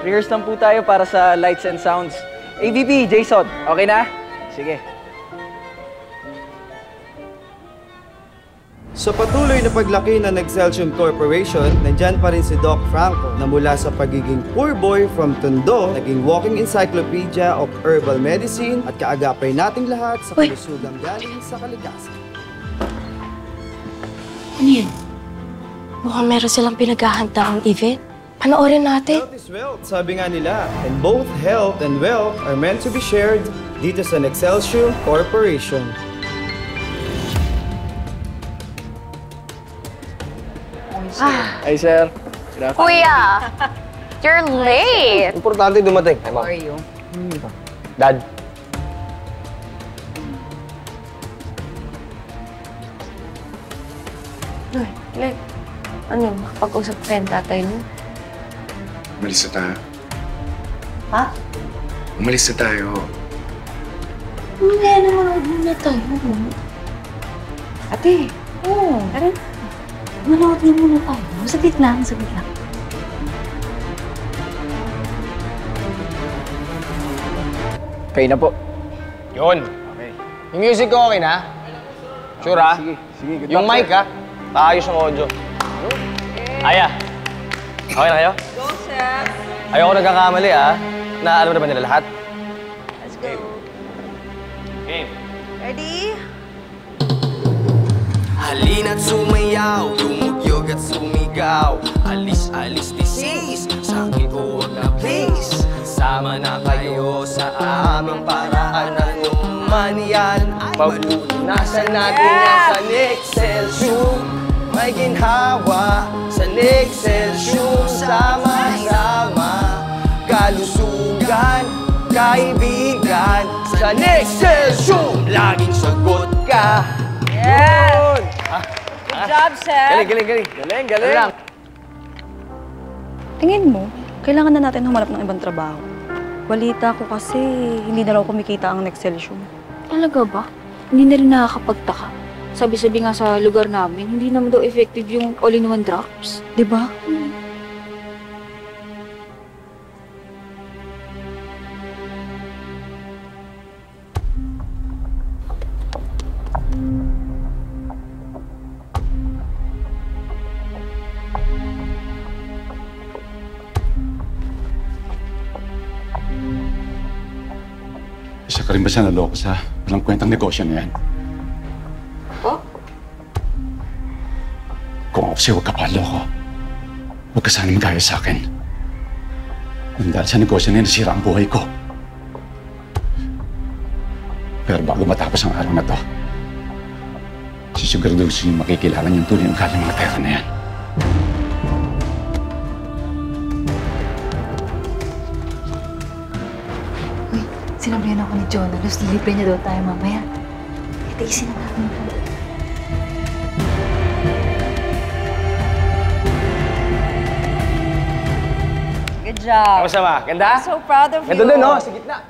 S21: rehearse lang po tayo para sa lights and sounds. AVP, Jason, okay na? Sige.
S23: Sa patuloy na paglaki ng Excelsior Corporation, nandyan pa rin si Doc Franco na mula sa pagiging poor boy from Tondo, naging walking encyclopedia of herbal medicine at kaagapay nating lahat sa kalusugang galing sa kalikasan.
S6: Ano yan? Mukhang meron silang pinaghahandang event. Panoorin natin.
S23: Health is wealth, sabi nga nila. And both health and wealth are meant to be shared dito sa Excelsior Corporation.
S21: Hi, sir. Good afternoon.
S7: Kuya, you're late.
S12: Importante dumating.
S9: How are you?
S12: Dad.
S5: Like, ano, makapag-usap pa yung tatay mo?
S10: Umalis na tayo.
S5: Ha?
S10: Umalis na tayo.
S6: Hindi naman, huwag muna tayo.
S5: Ate,
S6: Oo.
S5: tara.
S6: Manood na muna tayo. Saglit lang.
S21: Okay na po.
S12: Yun. Okay. Yung music ko okay na? Sure ha?
S21: Sige. Good
S12: Yung
S21: luck,
S12: mic
S21: sir.
S12: ha? Paayos yung audio. Aya. Okay na kayo?
S8: Go, chef.
S12: Ayoko nagkakamali ha? Na alam na ba nila lahat?
S8: Let's go.
S12: Game.
S8: Ready?
S25: Halina't sumayaw, tumugyog at sumigaw. Alis-alis disease, sakit o wag na please. Sama na kayo sa aming paraan. Anuman yan ay malunasan natin yan sa Excelsior. May ginhawa sa Excelsior. Sama-sama, kalusugan, kaibigan. Sa Excelsior, laging sagot ka.
S8: Yes! Good job, chef.
S21: Galing.
S6: Tingin mo, kailangan na natin humanap ng ibang trabaho. Balita ko kasi hindi na raw kumikita ang Excelsior.
S17: Talaga ba? Hindi na rin nakakapagtaka. Sabi-sabi nga sa lugar namin, hindi naman daw effective yung all-in-one drops.
S6: Diba?
S10: ka rin ba siya naloko sa walang kwentang negosyo na yan?
S24: Oh?
S10: Kung ako sa'yo, huwag ka paloko. Huwag ka sana magaya sa akin. Nang dahil sa negosyo na yan, nasira ang buhay ko. Pero bago matapos ang araw na to, sisiguraduhin yung makikilala niyong tunay ng galing mga pera na yan.
S17: Sinabihan ako ni John, alas lilibre niya daw tayo mamaya. Itaisin na natin.
S24: Good job.
S12: Kamusta ba? Ganda?
S24: I'm so proud of you.
S12: Ganda din, no? Sa gitna.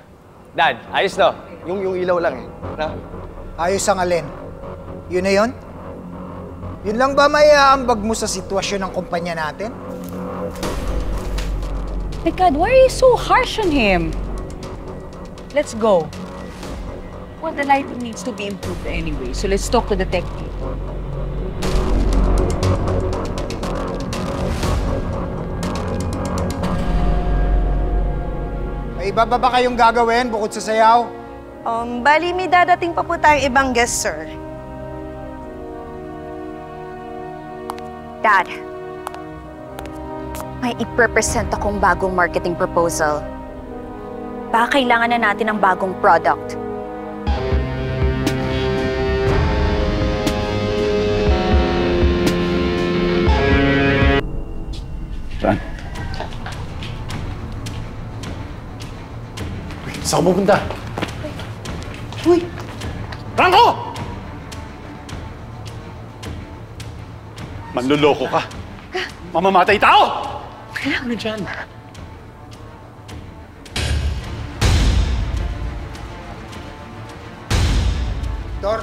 S12: Dad, ayos to. Yung ilaw lang eh. Na?
S15: Ayos ang alin. Yun na yun? Yun lang ba may aambag mo sa sitwasyon ng kumpanya natin?
S11: My God, why are you so harsh on him? Let's go. Well, the lighting needs to be improved anyway, so let's talk to the tech people.
S15: May iba ba kayong gagawin bukod sa sayaw?
S8: Bali, may dadating pa po tayong ibang guest, sir.
S24: Dad, may i-present akong bagong marketing proposal. Baka kailangan na natin ng bagong product.
S10: Fran. Saan ka pupunta?
S8: Uy!
S10: Franco! Manluloko ka. Mamamatay tao! Ano dyan?
S15: Victor?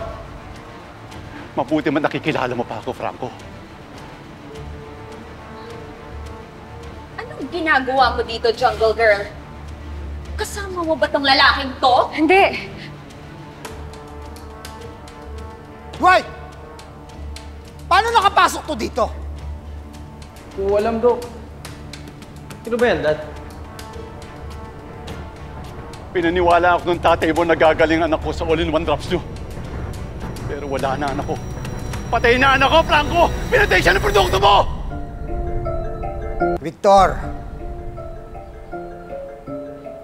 S10: Mabuti man nakikilala mo pa ako, Franco.
S24: Anong ginagawa mo dito, Jungle Girl? Kasama mo ba tong lalaking to?
S8: Hindi.
S15: Dwight! Paano nakapasok to dito?
S12: Kung alam, Dok. Sino ba yan, Dad?
S10: Pinaniwala ako nung tatay mo na gagaling anak ko sa all-in-one drops nyo. Pero wala na anak ko. Patay na anak ko, Franco! Pinatay siya ng produkto mo!
S15: Victor,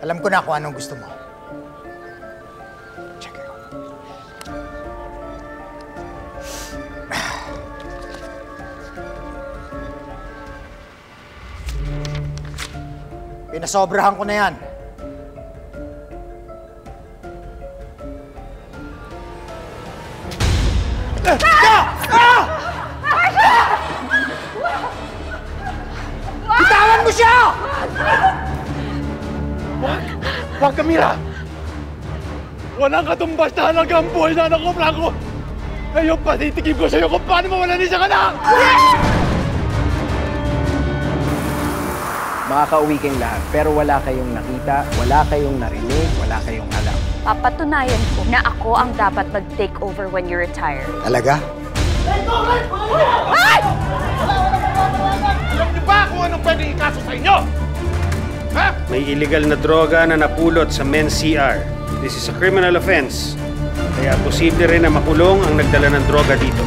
S15: alam ko na kung anong gusto mo. Check it out. Pinasobrahan ko na yan. Bitawan mo siya!
S10: Wag, Camila! Walang katumbas na halaga ang buhay na anak ko, Franco! Ngayon, patitikim ko sa'yo kung paano mawala ni siyang anak!
S21: Makakauwi kayong lahat, pero wala kayong nakita, wala kayong narinig, wala kayong alam.
S24: Papatunayan ko na ako ang dapat mag-take over when you retire.
S15: Talaga?
S24: Ay!
S10: Alam niyo ba kung anong pwedeng ikaso sa inyo? Ha?
S16: May illegal na droga na napulot sa men's CR. This is a criminal offense. Kaya posible rin na makulong ang nagdala ng droga dito.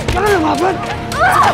S10: Tara na, maban!
S24: Lola!